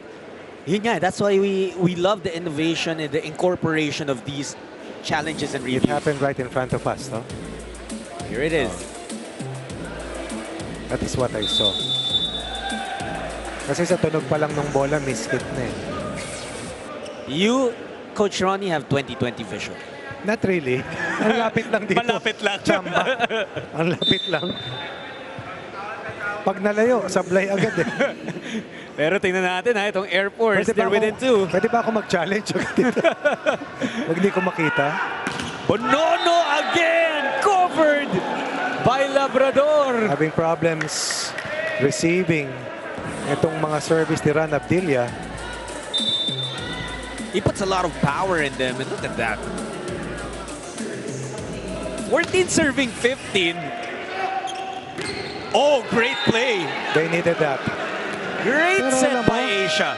yun nga, that's why we love the innovation and the incorporation of these challenges and reviews. It happened right in front of us, no? Here it is. That is what I saw. Kasi sa tunog pa lang ng bola, miss hit na eh. You, Coach Ronnie, have 20/20 vision. Not really. Ang lapit lang dito. Malapit lang. Chamba. Ang lapit lang. Pag nalayo, sablay agad eh. Pero tingnan natin ha, itong Air Force, they're within 2. Pwede ba ako mag-challenge dito? Pag hindi ko makita. Bonono again! Covered by Labrador. Having problems receiving itong mga service ni Ran Abdilia. He puts a lot of power in them, and look at that. 14 serving 15. Oh, great play. They needed that. Great Pero set alam mo, by Asia.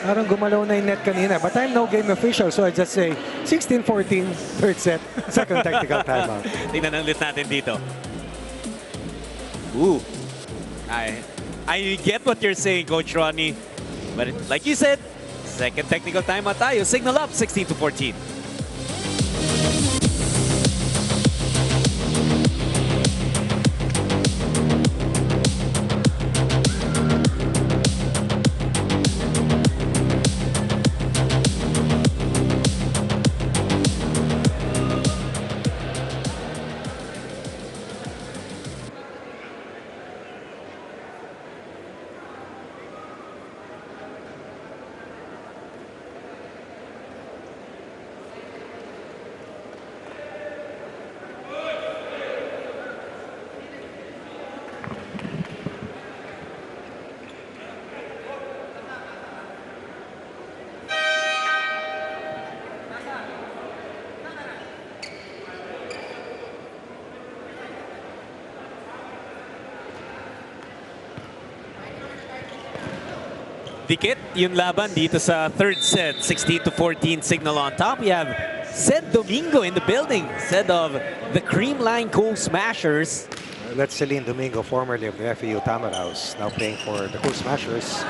Parang gumalaw na yung net kanina. But I'm no game official, so I just say 16-14, third set, second technical timeout. Tingnan ulit natin dito. Ooh. I get what you're saying, Coach Ronnie. But like you said, second technical timeout tayo. Signal up, 16-14. Dikit yung laban dito sa third set. 16-14, Signal on top. We have Ced Domingo in the building. Ced of the Creamline Cool Smashers. That's Celine Domingo, formerly of the FEU Tamaraos, now playing for the Cool Smashers.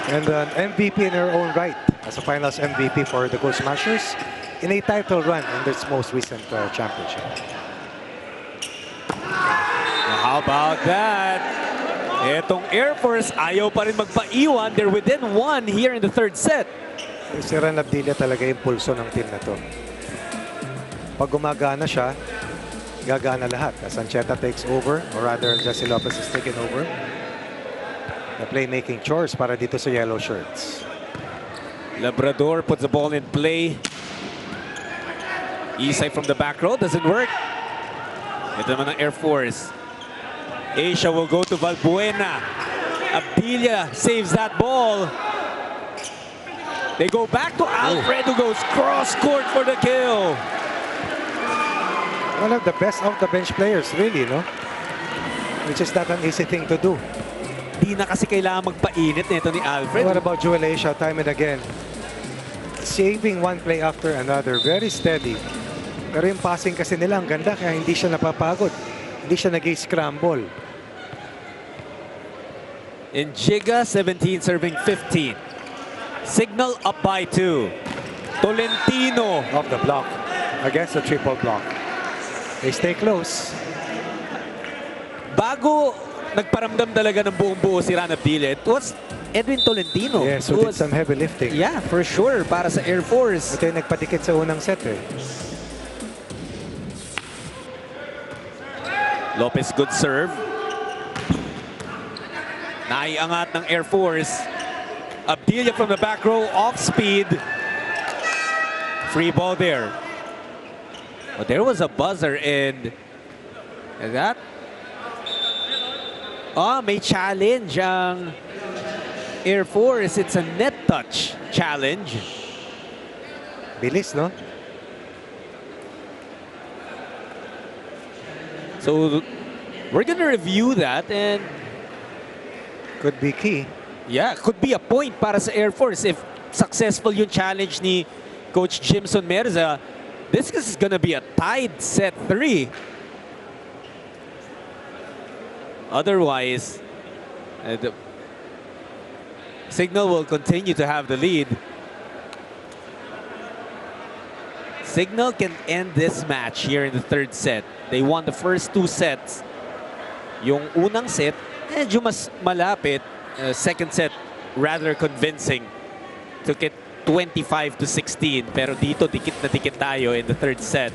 And an MVP in her own right as a finals MVP for the Cool Smashers in a title run in this most recent championship. How about that? Etong Air Force, ayaw pa rin magpaiwan. They're within 1 here in the third set. Si Ran Abdilia talaga yung pulso ng team na to. Pag gumagana siya, gagana lahat. As Ancheta takes over, or rather, Jesse Lopez is taken over. The playmaking chores para dito sa yellow shirts. Labrador puts the ball in play. Isay from the back row, doesn't work. Ito naman ang Air Force. Asia will go to Valbuena. Abdilia saves that ball. They go back to Alfred, who goes cross-court for the kill. One of the best off-the-bench players, really, no? Which is not an easy thing to do. Di na kasi kailangan magpainit nito ni Alfred. What about Jewel Asia, time and again? Saving one play after another. Very steady. Pero yung passing kasi nila, ang ganda, kaya hindi siya napapagod. Hindi siya nag-scramble. In Giga, 17 serving 15. Signal up by 2. Tolentino. Off the block. Against the triple block. They stay close. Bago nagparamdam talaga ng buong-buo si Ran Abdilia, it was Edwin Tolentino. Yes, who did some heavy lifting. Yeah, for sure, para sa Air Force. Ito yung nagpadikit sa unang set eh. Lopez, good serve. Naiangat ng Air Force. Abdilia from the back row, off speed. Free ball there. But there was a buzzer and that. May challenge ang Air Force. It's a net touch challenge. Bilis, no? So we're gonna review that and could be key. Yeah, could be a point para sa Air Force if successful yung challenge ni Coach Jimson Merza. This is gonna be a tied set 3. Otherwise, the Signal will continue to have the lead. Signal can end this match here in the third set. They won the first 2 sets. Yung unang set, medyo mas malapit. Second set, rather convincing. Took it 25-16. Pero dito, dikit na dikit tayo in the third set.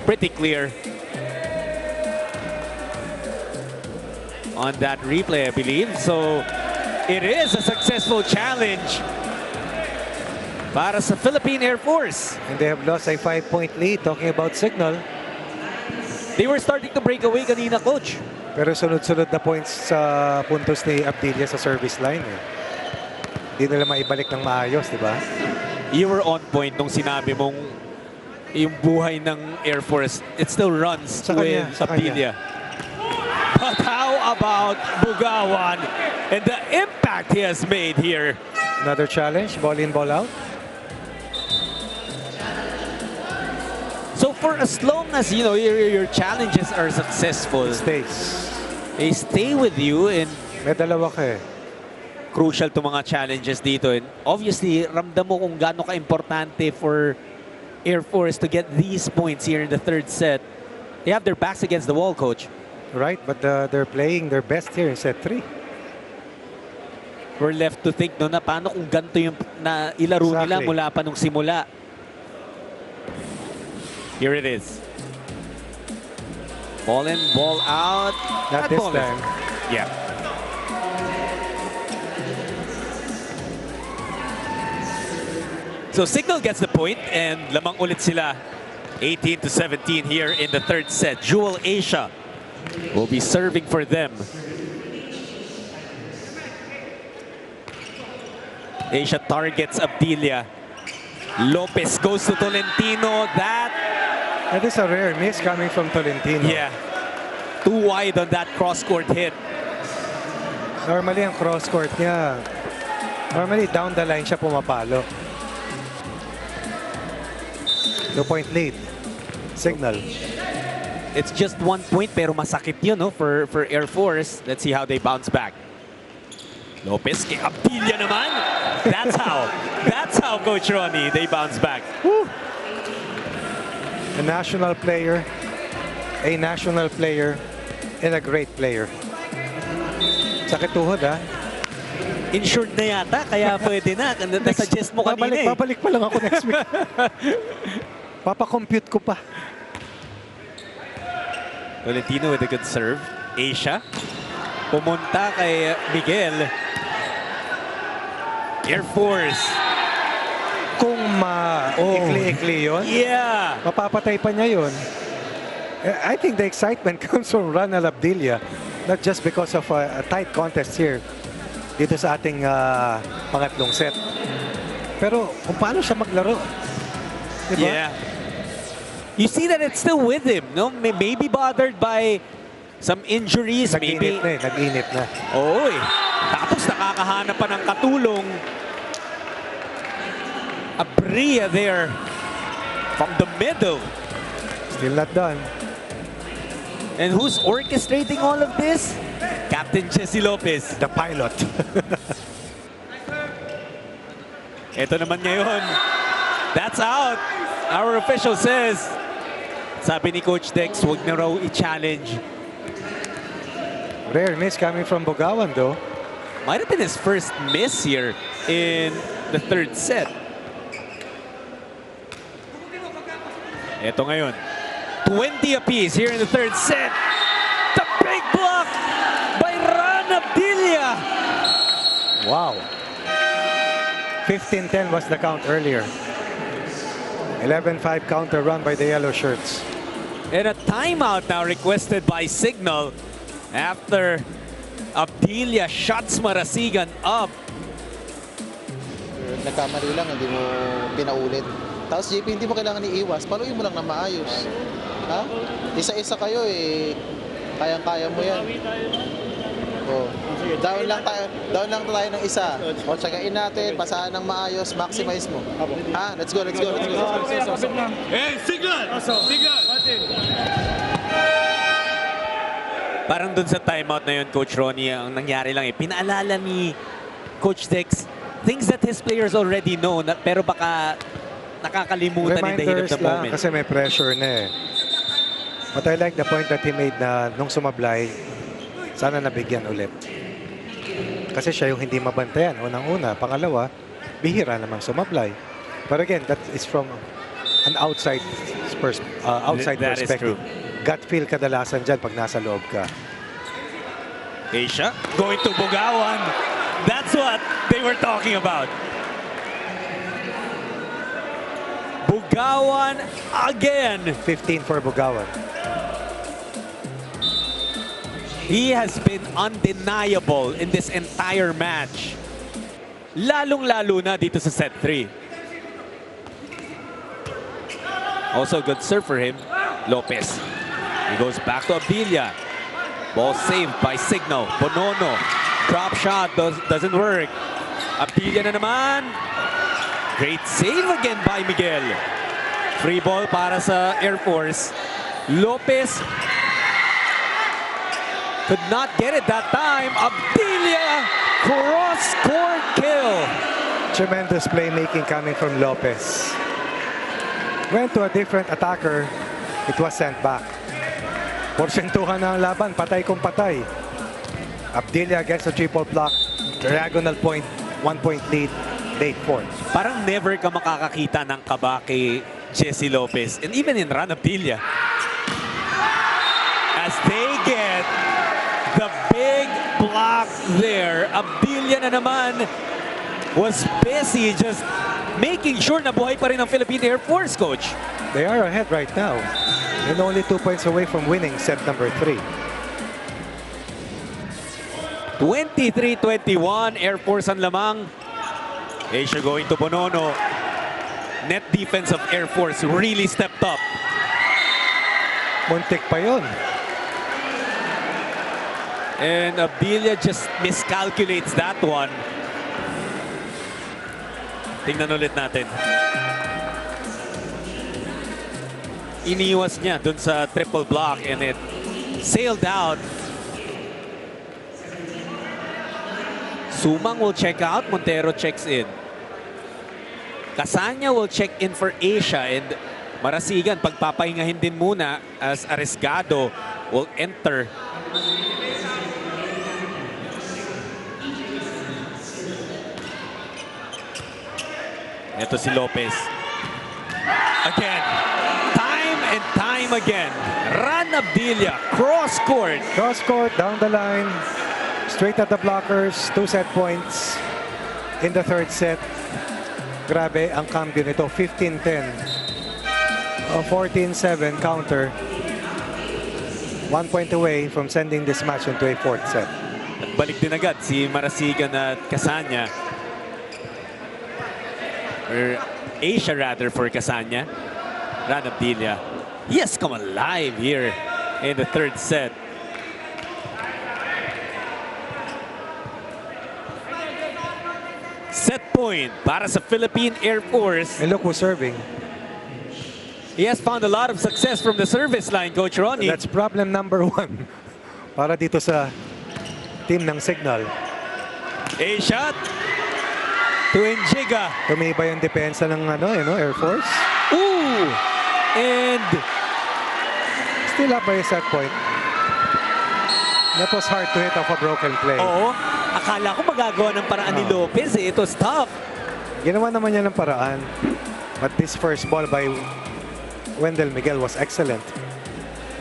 Pretty clear. On that replay, I believe. So, it is a successful challenge para sa Philippine Air Force. And they have lost a 5-point lead. Talking about Signal. They were starting to break away kanina, Coach. Pero sunod-sunod na points sa puntos ni Abdilia sa service line. Eh. Hindi nila maibalik ng maayos, di ba? You were on point nung sinabi mong yung buhay ng Air Force, it still runs with Abdilia. But how about Bugawan and the impact he has made here? Another challenge, ball in, ball out. So for as long as you know your challenges are successful, they stay with you and may dalawa ka eh. Crucial to mga challenges dito and obviously ramdam mo kung gaano ka-importante for Air Force to get these points here in the third set. They have their backs against the wall, Coach. Right, but they're playing their best here in set 3. We're left to think no na paano kung ganito yung na ilaro nila mula pa nung simula. Here it is. Ball in, ball out. Not this time. Yeah. So Signal gets the point and lamang ulit sila. 18-17 here in the third set. Jewel Asia will be serving for them. Asia targets Abdilia. Lopez goes to Tolentino. That is a rare miss coming from Tolentino. Yeah. Too wide on that cross-court hit. Normally, ang cross-court niya, normally down the line siya pumapalo. 2-point lead. Signal. It's just 1 point pero masakit yun no, for Air Force. Let's see how they bounce back. Lopez kay Abdilia naman. That's how Coach Ronnie, they bounce back. Woo. A national player, and a great player. Sakit tuhod, ha? Insured na yata, kaya pwede na. Nasuggest mo kanina eh. Babalik pa lang ako next week. Papa-compute ko pa. Tolentino with a good serve. Asia. Pumunta kay Miguel. Air Force Kung ikli-ikli yun, Yeah. mapapatay pa niya yun. I think the excitement comes from Ronald Abdilia, not just because of a tight contest here dito sa ating pangatlong set. Pero kung paano siya maglaro. Diba? Yeah. You see that it's still with him, no? Maybe bothered by some injuries, maybe. Nag-init na. Oo eh. Tapos nakakahanap pa ng katulong. Abria there from the middle. Still not done. And who's orchestrating all of this? Captain Jesse Lopez. The pilot. Ito naman ngayon. That's out. Our official says, sabi ni Coach Dex, huwag na raw i-challenge. Rare miss coming from Bugawan though. Might have been his first miss here in the third set. Ito ngayon. 20 apiece here in the third set. The big block by Ran Abdilia. Wow. 15-10 was the count earlier. 11-5 counter run by the yellow shirts. And a timeout now requested by Signal after Abdilia shuts Marasigan up. Nagkamali lang, hindi mo pinaulit. Tapos JP, hindi mo kailangan iiwas. Paluin mo lang na maayos. Ha? Isa-isa kayo eh. Kayang-kaya mo yan. Oh. Down lang tayo ng isa. O tsagain natin, pasahan ng maayos, maximize mo. Ha? Let's go. Hey, Signal! Signal! Parang dun sa timeout na yun, Coach Ronnie, ang nangyari lang eh, pinaalala ni Coach Dex things that his players already know, pero baka nakakalimutan in the heat of the lang, moment. kasi may pressure na eh. But I like the point that he made na nung sumablay, sana nabigyan ulit. Kasi siya yung hindi mabantayan. Unang-una. Pangalawa, bihira namang sumablay. But again, that is from an outside That is perspective. true. Gut feel kadalasan dyan pag nasa loob ka. Asia going to Bugawan. That's what they were talking about. Bugawan again. 15 for Bugawan. He has been undeniable in this entire match. Lalong-lalo na dito sa set 3. Also good serve for him. Lopez. He goes back to Abdilia. Ball saved by Signal. Bonono. Drop shot doesn't work. Abdilia na naman. Great save again by Miguel. Free ball para sa Air Force. Lopez could not get it that time. Abdilia, cross-court kill. Tremendous playmaking coming from Lopez. Went to a different attacker. It was sent back. Porsentuhan na ang laban. Patay kung patay. Abdilia gets a triple block. Diagonal point. 1-point lead. Late fourth. Parang never ka makakakita ng kaba kay Jesse Lopez. And even in Ran Abdilia. As they get the big block there. Abdilia na naman was busy just making sure na buhay pa rin ang Philippine Air Force, Coach. They are ahead right now. And only 2 points away from winning set number 3. 23-21, Air Force ang lamang. Asia going to Bonono. Net defense of Air Force really stepped up. Muntik pa yun. And Abdilia just miscalculates that one. Tingnan ulit natin. Iniwas niya dun sa triple block and it sailed out. Sumang will check out. Montero checks in. Casanya will check in for Asia and Marasigan pagpapahingahin din muna as Arriesgado will enter. Ito si Lopez. Again. Time and time again. Ran Abdilia. Cross court. Cross court, down the line. Straight at the blockers. 2 set points in the third set. Grabe ang cambio nito. 15-10. 14-7 counter. 1 point away from sending this match into a fourth set. At balik din agad si Marasigan at Casanya. Or Asia rather for Casanya. Ran Abdilia. He has come alive here in the third set. Set point para sa Philippine Air Force. And look who's serving. He has found a lot of success from the service line, Coach Ronnie. That's problem number 1 para dito sa team ng Signal. A shot to Njiga. Tumibay ang depensa ng Air Force. Ooh! And still up by a set point. That was hard to hit off a broken play. Oo. Akala ko magagawa ng paraan ni Lopez. It was tough. Ginawa naman niya ng paraan. But this first ball by Wendell Miguel was excellent.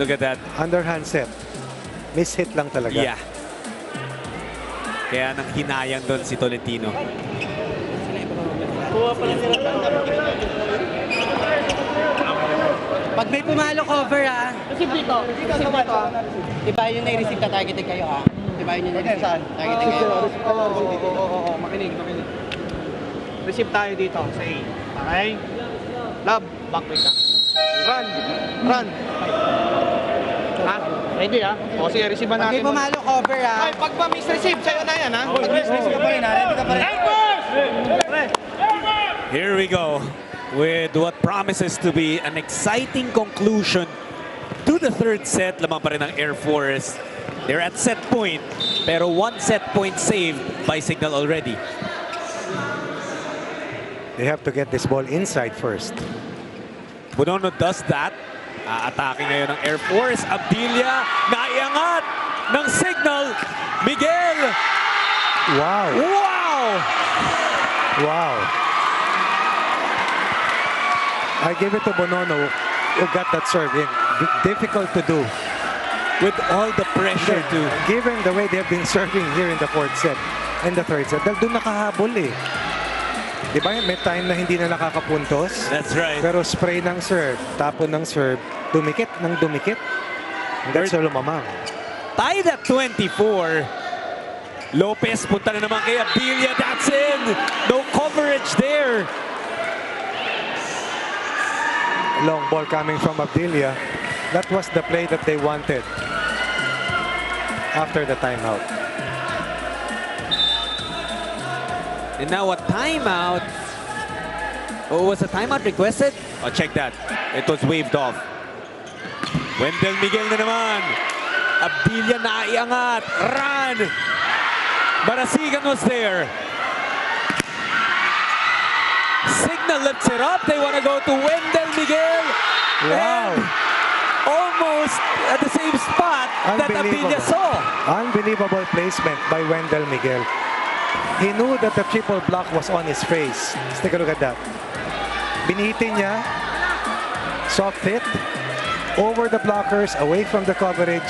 Look at that. Underhand set. Miss-hit lang talaga. Yeah. Kaya nang hinayang doon si Tolentino. Pag may pumalo cover receive dito. Diba yun na i-receive na targeted kayo Diba yun na i-receive targeted kayo? Oo, makinig. Receive tayo dito sa A. Okay? Love, back ka. Run. Ready O sige, receive natin. Pag may pumalo cover Ay, pag ma-miss-receive, sa'yo na yan Pag miss-receive ka pa rin Ready ka pa rin. Here we go with what promises to be an exciting conclusion to the third set. Lamang pa rin ng Air Force. They're at set point, pero 1 set point saved by Signal already. They have to get this ball inside first. Bonono does that. Atake ngayon ng Air Force. Abdilia, naiangat ng Signal. Miguel. Wow. Wow! Wow. I give it to Bonono who got that serve in. Difficult to do. With all the pressure to... Given the way they have been serving here in the fourth set and the third set, dahil doon nakahabol Di ba? May time na hindi na nakakapuntos. That's right. Pero spray ng serve, tapon ng serve, dumikit ng dumikit. Hanggang sa lumamang. Tied at 24. Lopez punta na naman kay Abdilia. That's in. No coverage there. Long ball coming from Abdilia. That was the play that they wanted after the timeout. And now a timeout. Oh, was a timeout requested? Oh, check that. It was waved off. Wendell Miguel na naman. Abdilia naiangat. Run! Marasigan was there. Signal lifts it up. They want to go to Wendell Miguel. Wow. And almost at the same spot that Abdilia saw. Unbelievable placement by Wendell Miguel. He knew that the triple block was on his face. Let's take a look at that. Binihitin niya. Soft hit. Over the blockers, away from the coverage.